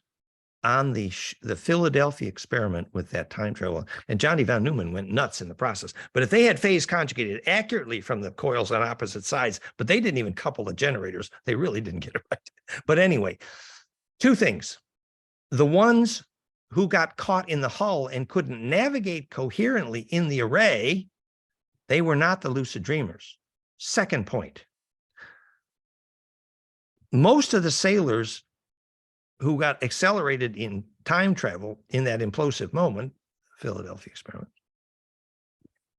on the Philadelphia experiment with that time travel, and Johnny von Neumann went nuts in the process, but if they had phase conjugated accurately from the coils on opposite sides, but they didn't even couple the generators, they really didn't get it right. But anyway, two things. The ones who got caught in the hull and couldn't navigate coherently in the array, they were not the lucid dreamers. Second point, most of the sailors who got accelerated in time travel in that implosive moment, Philadelphia experiment,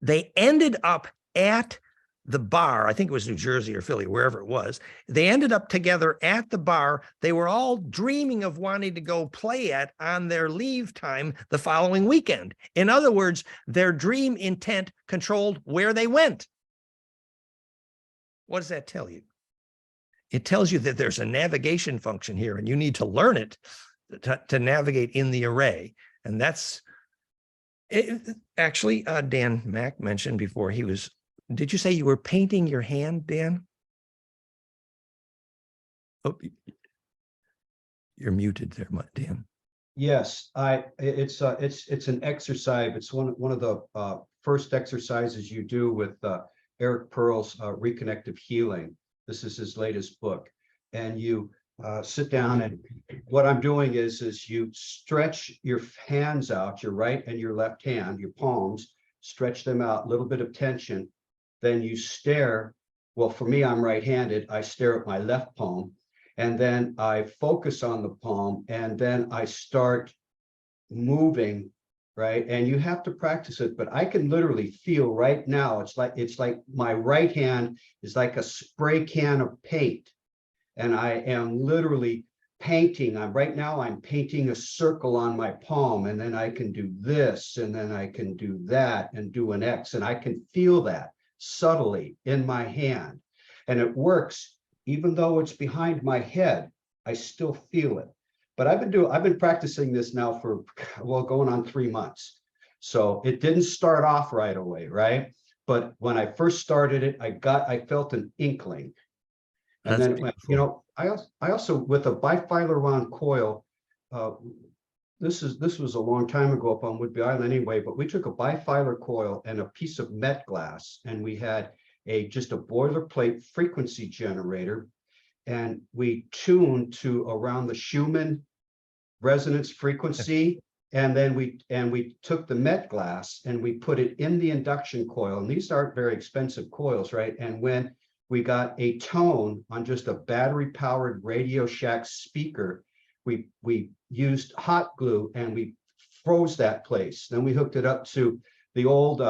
they ended up at the bar. I think it was New Jersey or Philly, wherever it was. They ended up together at the bar. They were all dreaming of wanting to go play at on their leave time the following weekend. In other words, their dream intent controlled where they went. What does that tell you? It tells you that there's a navigation function here, and you need to learn it to navigate in the array. And that's it. Actually, Dan Mack mentioned before he was, did you say you were painting your hand, Dan? Oh, you're muted there, Dan. Yes, it's an exercise. It's one of the first exercises you do with Eric Pearl's Reconnective Healing. This is his latest book, and you sit down, and what I'm doing is you stretch your hands out, your right and your left hand, your palms, stretch them out, a little bit of tension. Then you stare. Well, for me, I'm right-handed. I stare at my left palm, and then I focus on the palm, and then I start moving, right? And you have to practice it, but I can literally feel right now, it's like my right hand is like a spray can of paint, and I am literally painting. I'm painting a circle on my palm, and then I can do this, and then I can do that and do an X, and I can feel that subtly in my hand. And it works, even though it's behind my head, I still feel it. But I've been practicing this now for, well, going on 3 months. So it didn't start off right away, right? But when I first started it, I felt an inkling. And That's then, beautiful. you know, I also with a bifilar wound coil, this was a long time ago up on Whidbey Island anyway, but we took a bifilar coil and a piece of Met glass, and we had just a boilerplate frequency generator, and we tuned to around the Schumann resonance frequency, and then we took the Met glass and we put it in the induction coil, and these aren't very expensive coils, right? And when we got a tone on just a battery powered Radio Shack speaker, we used hot glue and we froze that place. Then we hooked it up to the old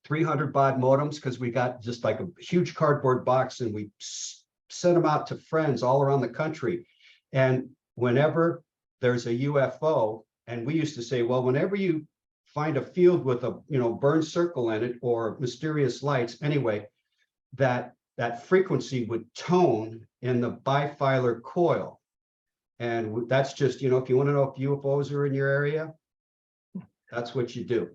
300 baud modems, because we got just like a huge cardboard box, and we sent them out to friends all around the country. And whenever there's a UFO, and we used to say, well, whenever you find a field with a burned circle in it or mysterious lights, anyway, that frequency would tone in the bifilar coil. And that's just, if you want to know if UFOs are in your area, that's what you do.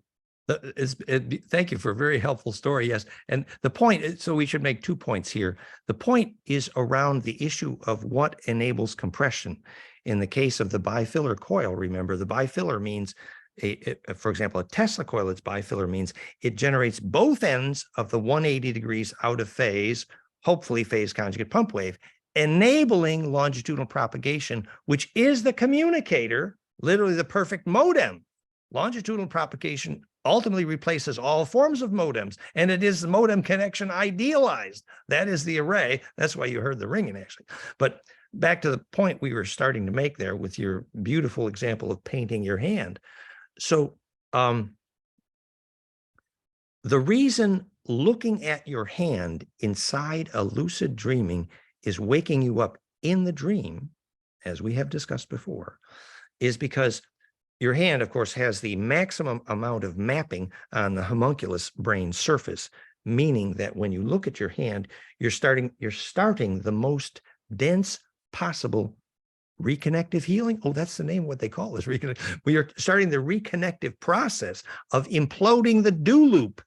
Thank you for a very helpful story. Yes. And the point, so we should make 2 points here. The point is around the issue of what enables compression. In the case of the bifiller coil, remember, the bifiller means, for example, a Tesla coil, its bifiller means it generates both ends of the 180 degrees out of phase, hopefully phase conjugate pump wave, enabling longitudinal propagation, which is the communicator, literally the perfect modem. Longitudinal propagation ultimately replaces all forms of modems, and it is the modem connection idealized. That is the array. That's why you heard the ringing, actually. But back to the point we were starting to make there with your beautiful example of painting your hand. So the reason looking at your hand inside a lucid dreaming is waking you up in the dream, as we have discussed before, is because your hand, of course, has the maximum amount of mapping on the homunculus brain surface, meaning that when you look at your hand, you're starting the most dense possible reconnective healing. Oh, that's the name of what they call this. We are starting the reconnective process of imploding the do loop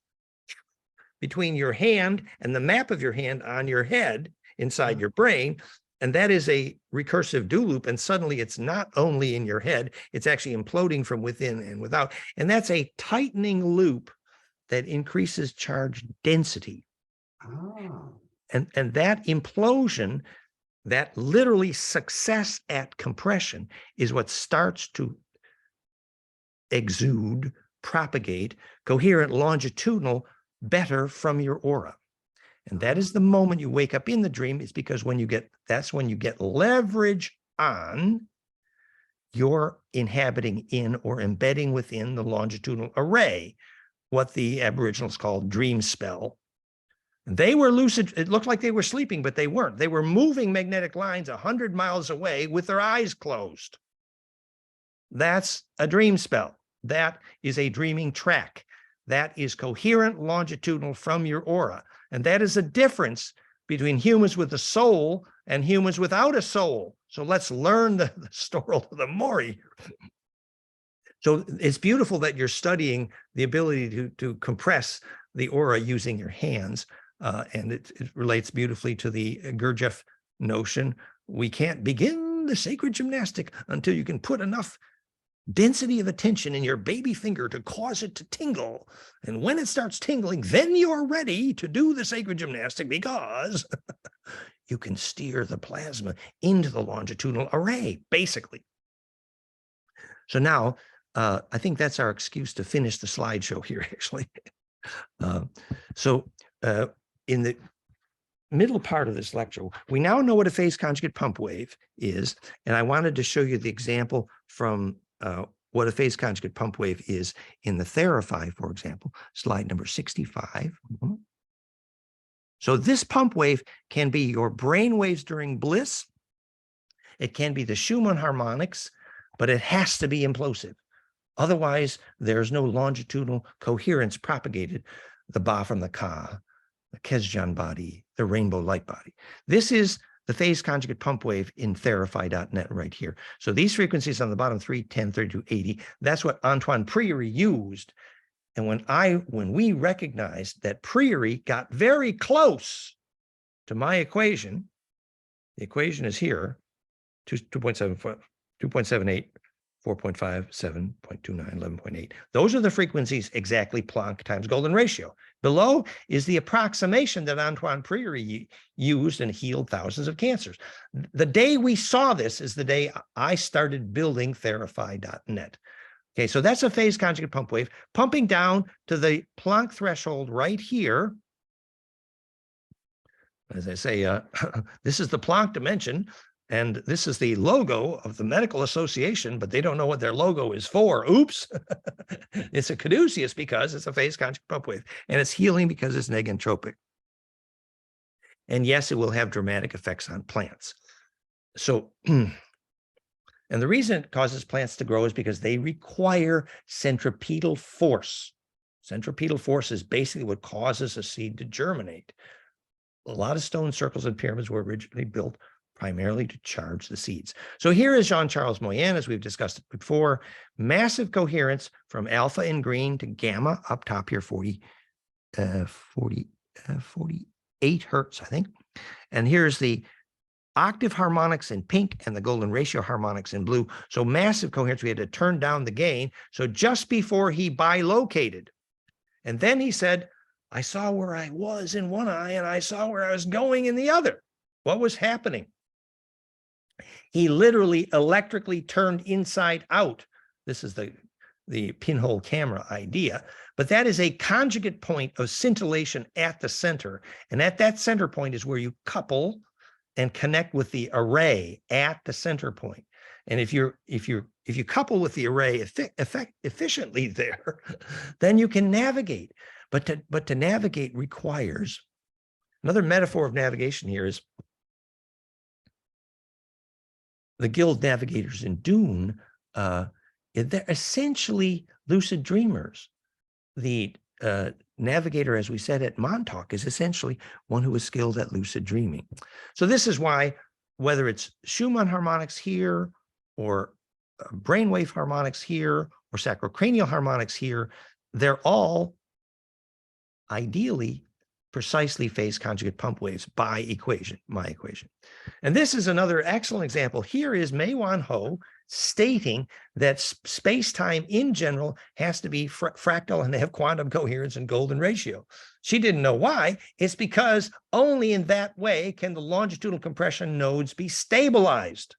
between your hand and the map of your hand on your head inside your brain. And that is a recursive do loop. And suddenly it's not only in your head, it's actually imploding from within and without. And that's a tightening loop that increases charge density. Ah. And that implosion, that literally success at compression, is what starts to exude, propagate coherent longitudinal better from your aura. And that is the moment you wake up in the dream, is because that's when you get leverage on your inhabiting in or embedding within the longitudinal array, what the Aboriginals called dream spell. They were lucid. It looked like they were sleeping, but they weren't. They were moving magnetic lines 100 miles away with their eyes closed. That's a dream spell. That is a dreaming track. That is coherent longitudinal from your aura. And that is a difference between humans with a soul and humans without a soul. So let's learn the story of the Mori. So it's beautiful that you're studying the ability to compress the aura using your hands. And it relates beautifully to the Gurdjieff notion. We can't begin the sacred gymnastic until you can put enough density of attention in your baby finger to cause it to tingle. And when it starts tingling, then you're ready to do the sacred gymnastic, because you can steer the plasma into the longitudinal array, basically. So now, I think that's our excuse to finish the slideshow here, actually. In the middle part of this lecture, we now know what a phase conjugate pump wave is, and I wanted to show you the example from what a phase conjugate pump wave is in the Therify, for example, slide number 65. So this pump wave can be your brain waves during bliss. It can be the Schumann harmonics, but it has to be implosive. Otherwise, there's no longitudinal coherence propagated, the Ba from the Ka, the Kesjan body, the rainbow light body. This is the phase conjugate pump wave in Therify.net right here. So these frequencies on the bottom, 3, 10, 32, 80, that's what Antoine Priory used. And when we recognized that Priory got very close to my equation, the equation is here, 2.78, 4.5, 7.29, 11.8. Those are the frequencies exactly Planck times golden ratio. Below is the approximation that Antoine Priory used and healed thousands of cancers. The day we saw this is the day I started building Therify.net. Okay, so that's a phase conjugate pump wave, pumping down to the Planck threshold right here. As I say, this is the Planck dimension. And this is the logo of the Medical Association, but they don't know what their logo is for. Oops. It's a caduceus because it's a phase conjugate pump wave, and it's healing because it's negentropic. And yes, it will have dramatic effects on plants. So, and the reason it causes plants to grow is because they require centripetal force. Centripetal force is basically what causes a seed to germinate. A lot of stone circles and pyramids were originally built primarily to charge the seeds. So here is Jean-Charles Moyen, as we've discussed it before, massive coherence from alpha in green to gamma up top here, 48 hertz, I think. And here's the octave harmonics in pink and the golden ratio harmonics in blue. So massive coherence. We had to turn down the gain. So just before he bilocated, and then he said, I saw where I was in one eye and I saw where I was going in the other. What was happening? He literally electrically turned inside out. This is the pinhole camera idea, but that is a conjugate point of scintillation at the center. And at that center point is where you couple and connect with the array at the center point. And if you couple with the array efficiently there, then you can navigate. But to navigate requires, another metaphor of navigation here is the guild navigators in Dune. They're essentially lucid dreamers. The navigator, as we said at Montauk, is essentially one who is skilled at lucid dreaming. So this is why, whether it's Schumann harmonics here, or brainwave harmonics here, or sacrocranial harmonics here, they're all ideally precisely phase conjugate pump waves by equation, my equation. And this is another excellent example. Here is Mei-Wan Ho stating that space-time in general has to be fractal and have quantum coherence and golden ratio. She didn't know why. It's because only in that way can the longitudinal compression nodes be stabilized.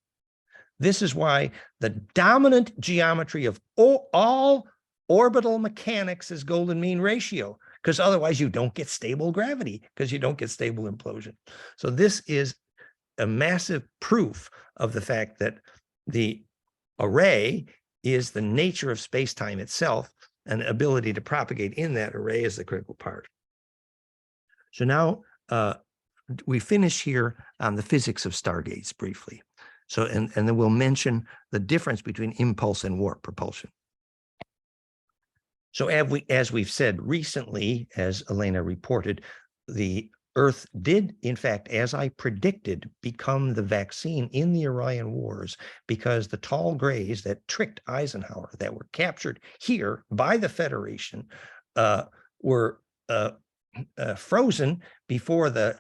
This is why the dominant geometry of all orbital mechanics is golden mean ratio, because otherwise you don't get stable gravity, because you don't get stable implosion. So this is a massive proof of the fact that the array is the nature of space-time itself, and the ability to propagate in that array is the critical part. So now we finish here on the physics of stargates briefly. So, and then we'll mention the difference between impulse and warp propulsion. So as we've said recently, as Elena reported, the Earth did, in fact, as I predicted, become the vaccine in the Orion Wars, because the tall grays that tricked Eisenhower, that were captured here by the Federation, were frozen before the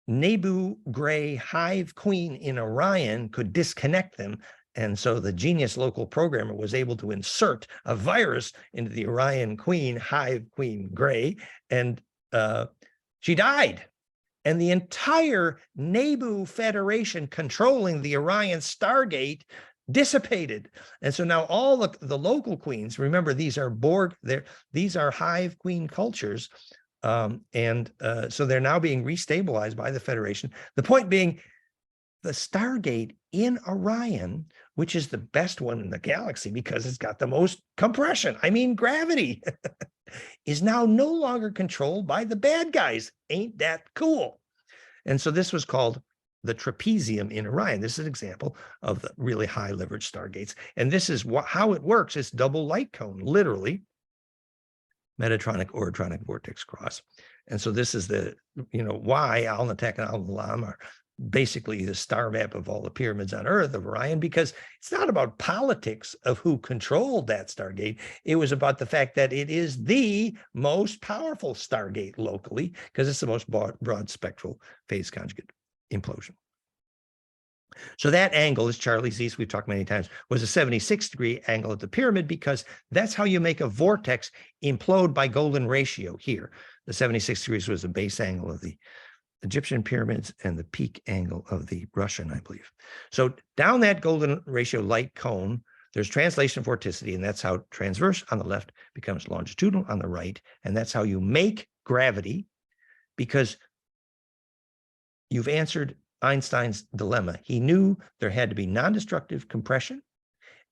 Nebu gray hive queen in Orion could disconnect them. And so the genius local programmer was able to insert a virus into the Orion queen, hive queen gray, and she died. And the entire Nebu Federation controlling the Orion Stargate dissipated. And so now all the local queens, remember, these are these are hive queen cultures. So they're now being restabilized by the Federation. The point being, the Stargate in Orion, which is the best one in the galaxy because it's got the most compression, I mean gravity, is now no longer controlled by the bad guys. Ain't that cool? And so this was called the trapezium in Orion. This is an example of the really high leverage stargates. And this is how it works. It's double light cone, literally. Metatronic orotronic vortex cross. And so this is the, why Alnitak and Al-Nilam are basically the star map of all the pyramids on Earth of Orion, because it's not about politics of who controlled that Stargate. It was about the fact that it is the most powerful Stargate locally, because it's the most broad spectral phase conjugate implosion. So that angle, as Charlie sees, we've talked many times, was a 76-degree angle at the pyramid, because that's how you make a vortex implode by golden ratio here. The 76 degrees was the base angle of the Egyptian pyramids and the peak angle of the Russian, I believe. So down that golden ratio light cone, there's translation vorticity, and that's how transverse on the left becomes longitudinal on the right. And that's how you make gravity, because you've answered Einstein's dilemma. He knew there had to be non-destructive compression,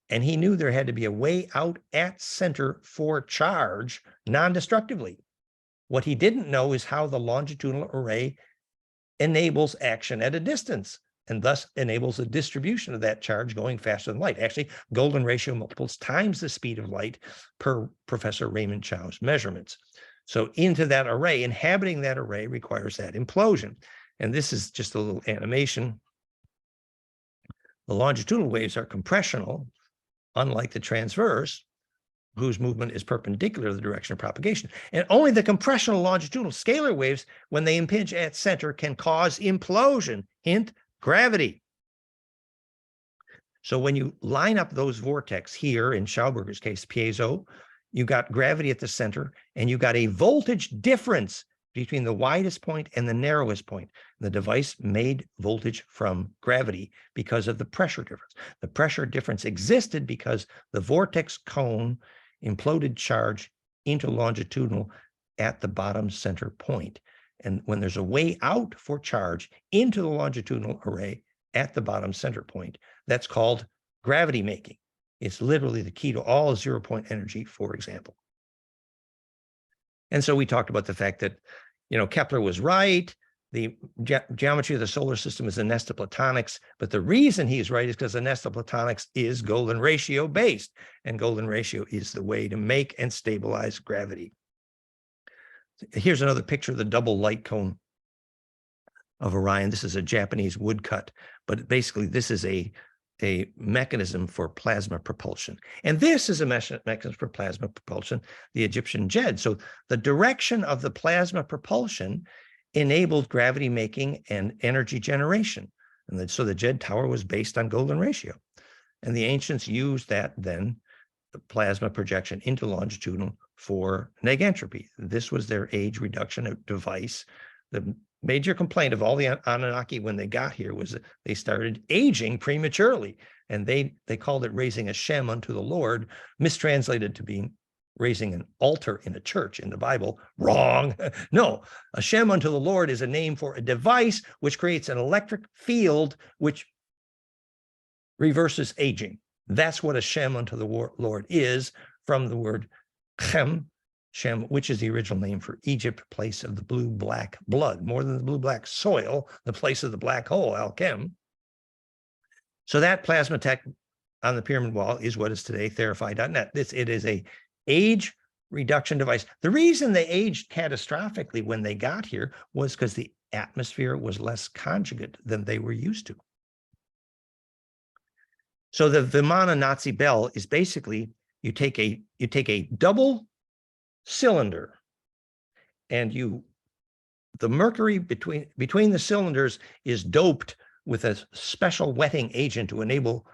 and he knew there had to be a way out at center for charge non-destructively. What he didn't know is how the longitudinal array enables action at a distance, and thus enables a distribution of that charge going faster than light. Actually, golden ratio multiples times the speed of light per Professor Raymond Chow's measurements. So into that array, inhabiting that array requires that implosion. And this is just a little animation. The longitudinal waves are compressional, unlike the transverse, whose movement is perpendicular to the direction of propagation. And only the compressional longitudinal scalar waves, when they impinge at center, can cause implosion. Hint, gravity. So when you line up those vortex here, in Schauberger's case, piezo, you got gravity at the center, and you got a voltage difference between the widest point and the narrowest point. The device made voltage from gravity because of the pressure difference. The pressure difference existed because the vortex cone imploded charge into longitudinal at the bottom center point. And when there's a way out for charge into the longitudinal array at the bottom center point, that's called gravity making. It's literally the key to all zero-point energy, for example. And so we talked about the fact that, Kepler was right. The geometry of the solar system is a nest of platonics, but the reason he's right is because the nest of platonics is golden ratio based, and golden ratio is the way to make and stabilize gravity. Here's another picture of the double light cone of Orion. This is a Japanese woodcut, but basically this is a mechanism for plasma propulsion. And this is a mechanism for plasma propulsion, the Egyptian Jed. So the direction of the plasma propulsion enabled gravity making and energy generation. And so the Jed Tower was based on golden ratio. And the ancients used that then, the plasma projection into longitudinal for negentropy. This was their age reduction device. The major complaint of all the Anunnaki when they got here was that they started aging prematurely, and they called it raising a shem unto the Lord, mistranslated to being raising an altar in a church in the Bible. Wrong. No, a shem unto the Lord is a name for a device which creates an electric field which reverses aging. That's what a shem unto the Lord is, from the word chem, Shem, which is the original name for Egypt, place of the blue-black blood, more than the blue-black soil, the place of the black hole, Alchem. So that plasma tech on the pyramid wall is what is today Therify.net. It is a age reduction device. The reason they aged catastrophically when they got here was because the atmosphere was less conjugate than they were used to. So the Vimana Nazi bell is basically, you take a double cylinder, and the mercury between the cylinders is doped with a special wetting agent to enable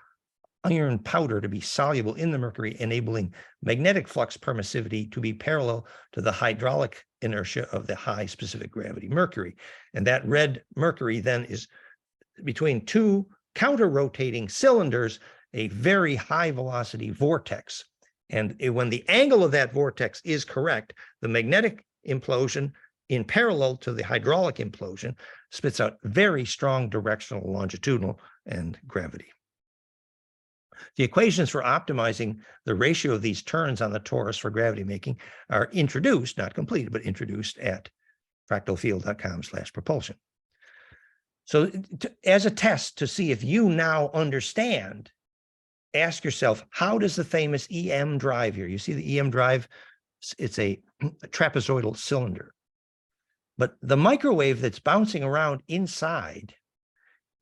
iron powder to be soluble in the mercury, enabling magnetic flux permissivity to be parallel to the hydraulic inertia of the high specific gravity mercury. And that red mercury then is between two counter-rotating cylinders, a very high velocity vortex. And when the angle of that vortex is correct, the magnetic implosion in parallel to the hydraulic implosion spits out very strong directional, longitudinal, and gravity. The equations for optimizing the ratio of these turns on the torus for gravity making are introduced, not completed, but introduced at fractalfield.com/propulsion. So as a test to see if you now understand, ask yourself, how does the famous EM drive here? You see the EM drive, it's a trapezoidal cylinder. But the microwave that's bouncing around inside,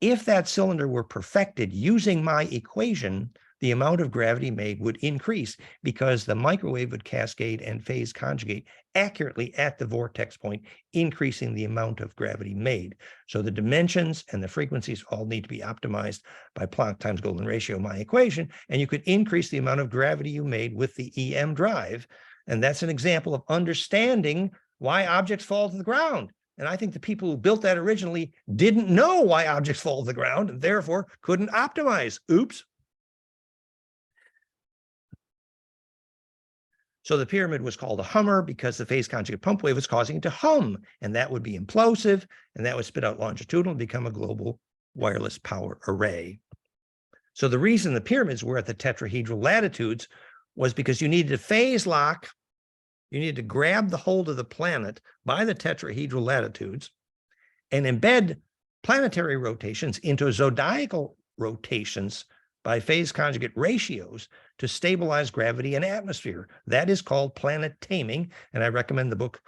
if that cylinder were perfected using my equation, the amount of gravity made would increase because the microwave would cascade and phase conjugate accurately at the vortex point, increasing the amount of gravity made. So the dimensions and the frequencies all need to be optimized by Planck times golden ratio, my equation, and you could increase the amount of gravity you made with the EM drive. And that's an example of understanding why objects fall to the ground. And I think the people who built that originally didn't know why objects fall to the ground and therefore couldn't optimize. Oops. So the pyramid was called a hummer because the phase conjugate pump wave was causing it to hum, and that would be implosive, and that would spit out longitudinal and become a global wireless power array. So the reason the pyramids were at the tetrahedral latitudes was because you needed a phase lock. You needed to grab the hold of the planet by the tetrahedral latitudes and embed planetary rotations into zodiacal rotations by phase conjugate ratios to stabilize gravity and atmosphere. That is called planet taming, and I recommend the book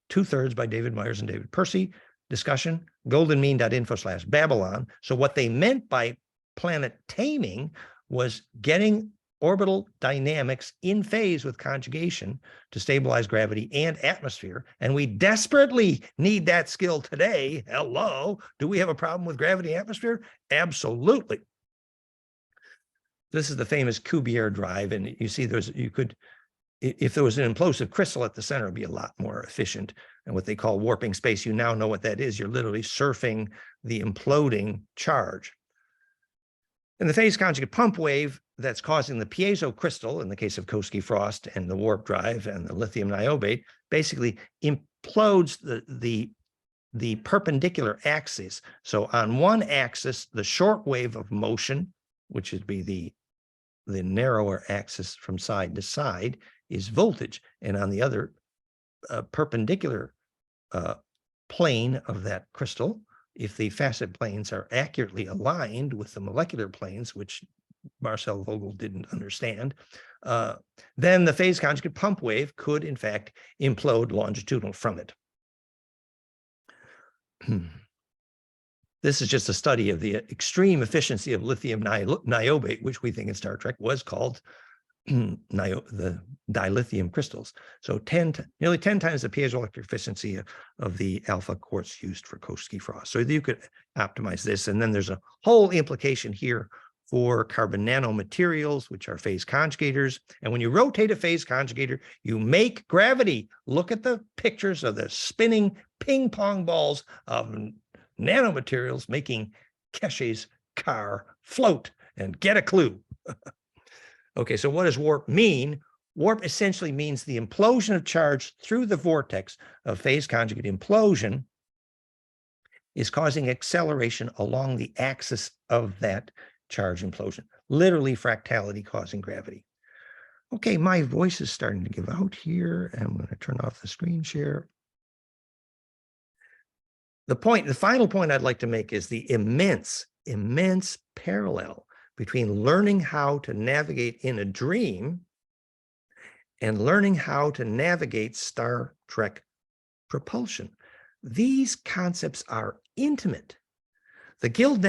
2/3 by David Myers and David Percy, discussion, goldenmean.info/Babylon. So what they meant by planet taming was getting orbital dynamics in phase with conjugation to stabilize gravity and atmosphere. And we desperately need that skill today. Hello. Do we have a problem with gravity and atmosphere? Absolutely. This is the famous Cuvier drive. And you see if there was an implosive crystal at the center, it'd be a lot more efficient. And what they call warping space, you now know what that is. You're literally surfing the imploding charge. And the phase conjugate pump wave that's causing the piezo crystal, in the case of Koski frost and the warp drive and the lithium niobate, basically implodes the perpendicular axis. So on one axis, the short wave of motion, which would be the narrower axis from side to side, is voltage. And on the other perpendicular plane of that crystal, if the facet planes are accurately aligned with the molecular planes, which Marcel Vogel didn't understand, then the phase conjugate pump wave could, in fact, implode longitudinal from it. This is just a study of the extreme efficiency of lithium niobate, which we think in Star Trek was called the dilithium crystals. So nearly 10 times the piezoelectric efficiency of the alpha quartz used for Koski frost. So you could optimize this. And then there's a whole implication here for carbon nanomaterials, which are phase conjugators. And when you rotate a phase conjugator, you make gravity. Look at the pictures of the spinning ping pong balls of nanomaterials making Keshe's car float, and get a clue. Okay, so what does warp mean? Warp essentially means the implosion of charge through the vortex of phase conjugate implosion is causing acceleration along the axis of that charge implosion, literally fractality causing gravity. Okay, my voice is starting to give out here. I'm going to turn off the screen share. The final point I'd like to make is the immense parallel between learning how to navigate in a dream and learning how to navigate Star Trek propulsion. These concepts are intimate. The guild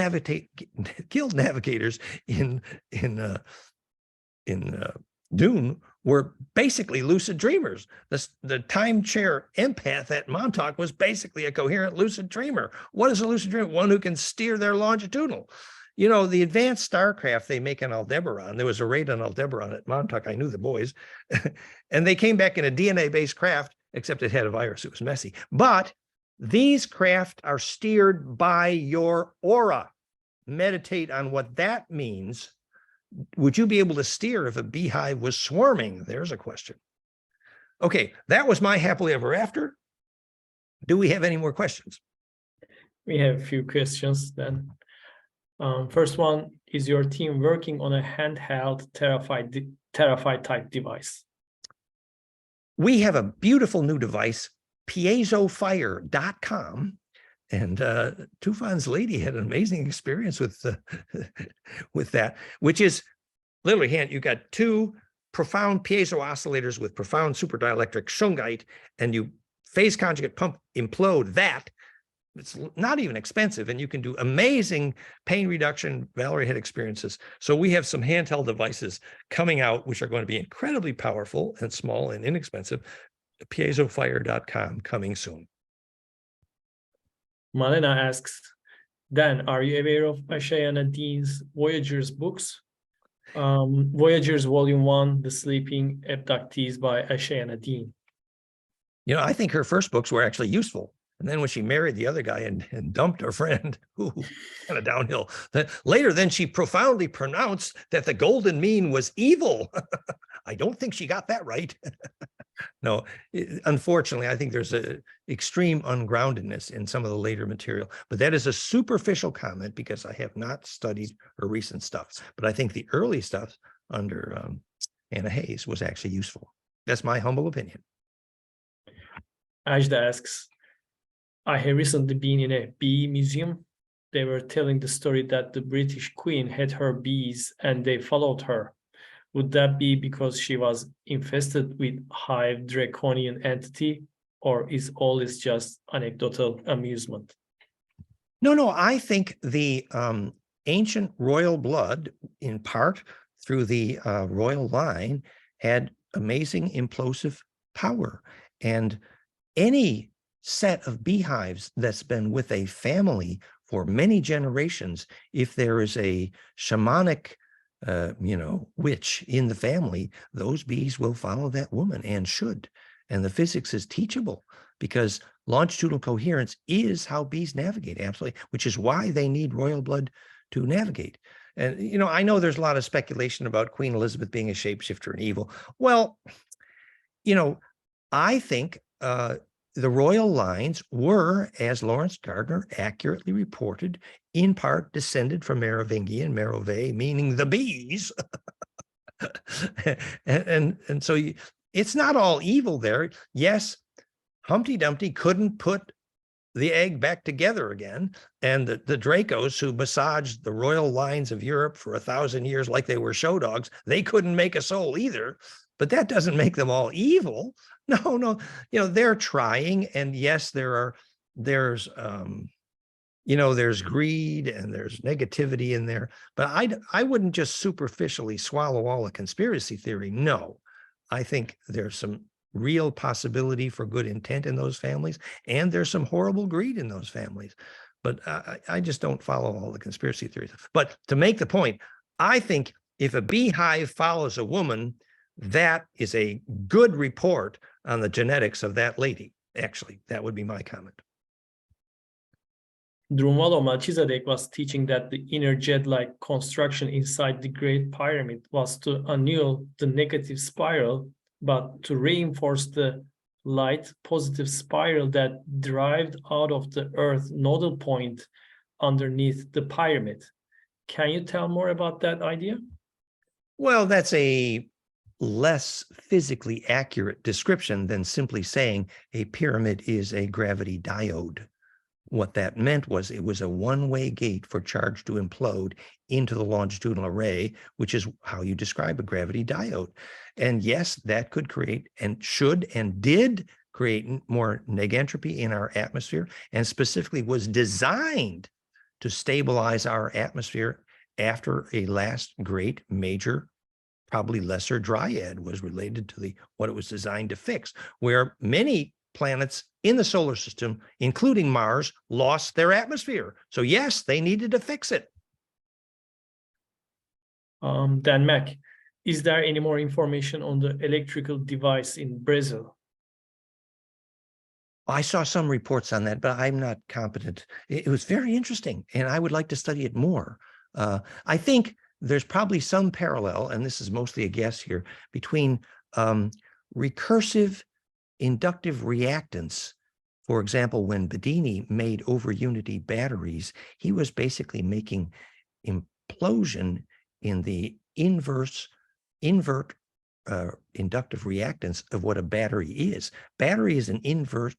navigators in Dune were basically lucid dreamers. The time chair empath at Montauk was basically a coherent lucid dreamer. What is a lucid dreamer? One who can steer their longitudinal. You know, the advanced starcraft they make on Aldebaran, there was a raid on Aldebaran at Montauk. I knew the boys. And they came back in a DNA-based craft, except it had a virus. It was messy. But these craft are steered by your aura. Meditate on what that means. Would you be able to steer if a beehive was swarming? There's a question. Okay, that was my happily ever after. Do we have any more questions? We have a few questions then. First one, is your team working on a handheld Terafy type device? We have a beautiful new device, piezofire.com. And Tufan's lady had an amazing experience with that, which is literally you got two profound piezo oscillators with profound superdielectric shungite, and you phase conjugate pump implode that. It's not even expensive, and you can do amazing pain reduction. Valerie had experiences. So we have some handheld devices coming out, which are going to be incredibly powerful and small and inexpensive. Piezofire.com coming soon. Malena asks, Dan, are you aware of Ashay and Nadine's Voyagers books? Voyagers Volume 1, The Sleeping Abductees by Ashay and Nadine. You know, I think her first books were actually useful. And then when she married the other guy and dumped her friend, kind of downhill. Later, then she profoundly pronounced that the golden mean was evil. I don't think she got that right. No, unfortunately, I think there's an extreme ungroundedness in some of the later material, but that is a superficial comment because I have not studied her recent stuff. But I think the early stuff under Anna Hayes was actually useful. That's my humble opinion. Ajda asks, I have recently been in a bee museum. They were telling the story that the British Queen had her bees and they followed her. Would that be because she was infested with hive draconian entity, or is all this just anecdotal amusement? No, I think the ancient royal blood, in part through the royal line had amazing implosive power. And any set of beehives that's been with a family for many generations, if there is a shamanic witch in the family, those bees will follow that woman and should. And the physics is teachable because longitudinal coherence is how bees navigate, absolutely, which is why they need royal blood to navigate. And, I know there's a lot of speculation about Queen Elizabeth being a shapeshifter and evil. Well, I think the royal lines were, as Lawrence Gardner accurately reported, in part descended from Merovingian, Merove, meaning the bees. and so it's not all evil there. Yes, Humpty Dumpty couldn't put the egg back together again. And the Dracos who massaged the royal lines of Europe for 1,000 years like they were show dogs, they couldn't make a soul either. But that doesn't make them all evil. No, they're trying. And yes, there's greed and there's negativity in there. But I wouldn't just superficially swallow all the conspiracy theory. No, I think there's some real possibility for good intent in those families, and there's some horrible greed in those families. But I just don't follow all the conspiracy theories. But to make the point, I think if a beehive follows a woman, that is a good report on the genetics of that lady. Actually, that would be my comment. Drunvalo Melchizedek was teaching that the inner jet-like construction inside the Great Pyramid was to annul the negative spiral, but to reinforce the light positive spiral that derived out of the Earth nodal point underneath the pyramid. Can you tell more about that idea? Well, that's a less physically accurate description than simply saying a pyramid is a gravity diode. What that meant was it was a one-way gate for charge to implode into the longitudinal array, which is how you describe a gravity diode. And yes, that could create and should and did create more negentropy in our atmosphere, and specifically was designed to stabilize our atmosphere after a last great major, probably lesser dryad was related to what it was designed to fix, where many planets in the solar system, including Mars, lost their atmosphere. So yes, they needed to fix it. Dan Mac, is there any more information on the electrical device in Brazil? I saw some reports on that, but I'm not competent. It was very interesting, and I would like to study it more. I think there's probably some parallel, and this is mostly a guess here, between recursive inductive reactance. For example, when Bedini made over unity batteries, he was basically making implosion in the invert inductive reactance of what a battery is. Battery is an invert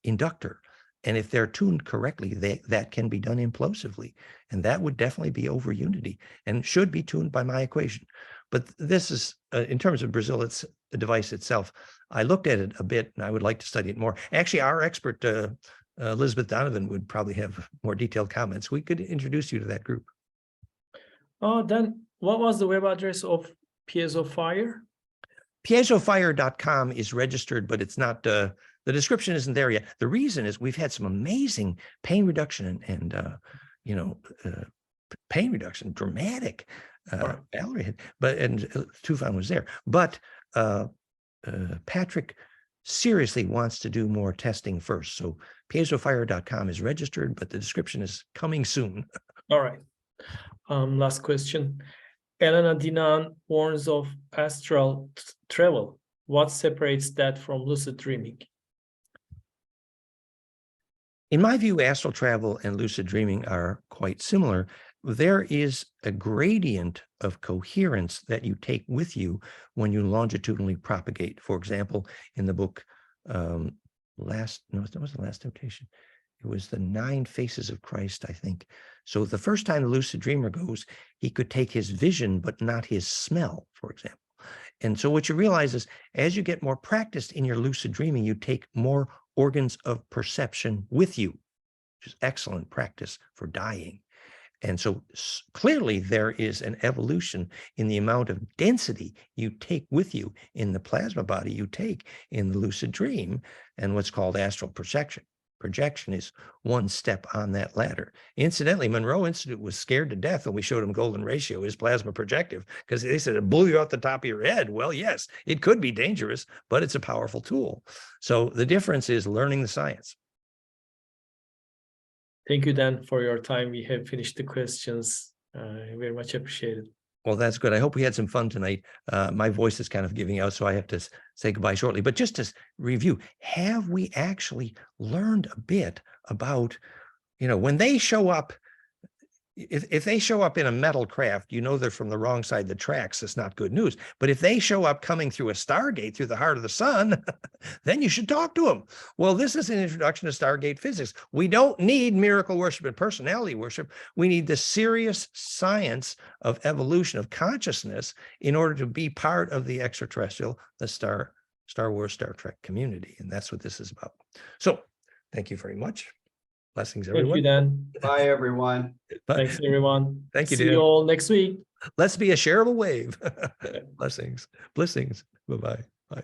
inductor. And if they're tuned correctly, that can be done implosively. And that would definitely be over unity and should be tuned by my equation. But this is, in terms of Brazil, it's the device itself. I looked at it a bit and I would like to study it more. Actually, our expert, Elizabeth Donovan, would probably have more detailed comments. We could introduce you to that group. Then what was the web address of PiezoFire? Piezofire.com is registered, but it's not, the description isn't there yet. The reason is we've had some amazing pain reduction and pain reduction, dramatic. Valerie had, and Tufan was there. But Patrick seriously wants to do more testing first. So piezofire.com is registered, but the description is coming soon. All right. Last question. Elena Dinan warns of astral travel. What separates that from lucid dreaming? In my view, astral travel and lucid dreaming are quite similar. There is a gradient of coherence that you take with you when you longitudinally propagate. For example, in the book, that was the Last Temptation. It was the 9 Faces of Christ, I think. So the first time the lucid dreamer goes, he could take his vision, but not his smell, for example. And so what you realize is as you get more practiced in your lucid dreaming, you take more organs of perception with you, which is excellent practice for dying. And so clearly there is an evolution in the amount of density you take with you in the plasma body you take in the lucid dream, and what's called astral projection. Projection is one step on that ladder. Incidentally, Monroe Institute was scared to death when we showed him golden ratio, his plasma projective, because they said it blew you out the top of your head. Well, yes, it could be dangerous, but it's a powerful tool. So the difference is learning the science. Thank you, Dan, for your time. We have finished the questions. Very much appreciated. Well, that's good. I hope we had some fun tonight. My voice is kind of giving out, so I have to say goodbye shortly. But just to review, have we actually learned a bit about, when they show up, if they show up in a metal craft, they're from the wrong side of the tracks. It's not good news. But if they show up coming through a Stargate through the heart of the sun, then you should talk to them. Well, this is an introduction to Stargate physics. We don't need miracle worship and personality worship. We need the serious science of evolution of consciousness in order to be part of the extraterrestrial, the Star Wars, Star Trek community. And that's what this is about. So thank you very much. Blessings, everyone. Thank you, Dan. Bye, everyone. Bye. Thanks, everyone. Thank you, See Dan. you all next week. Let's be a shareable wave. Blessings. Blessings. Bye-bye. Bye.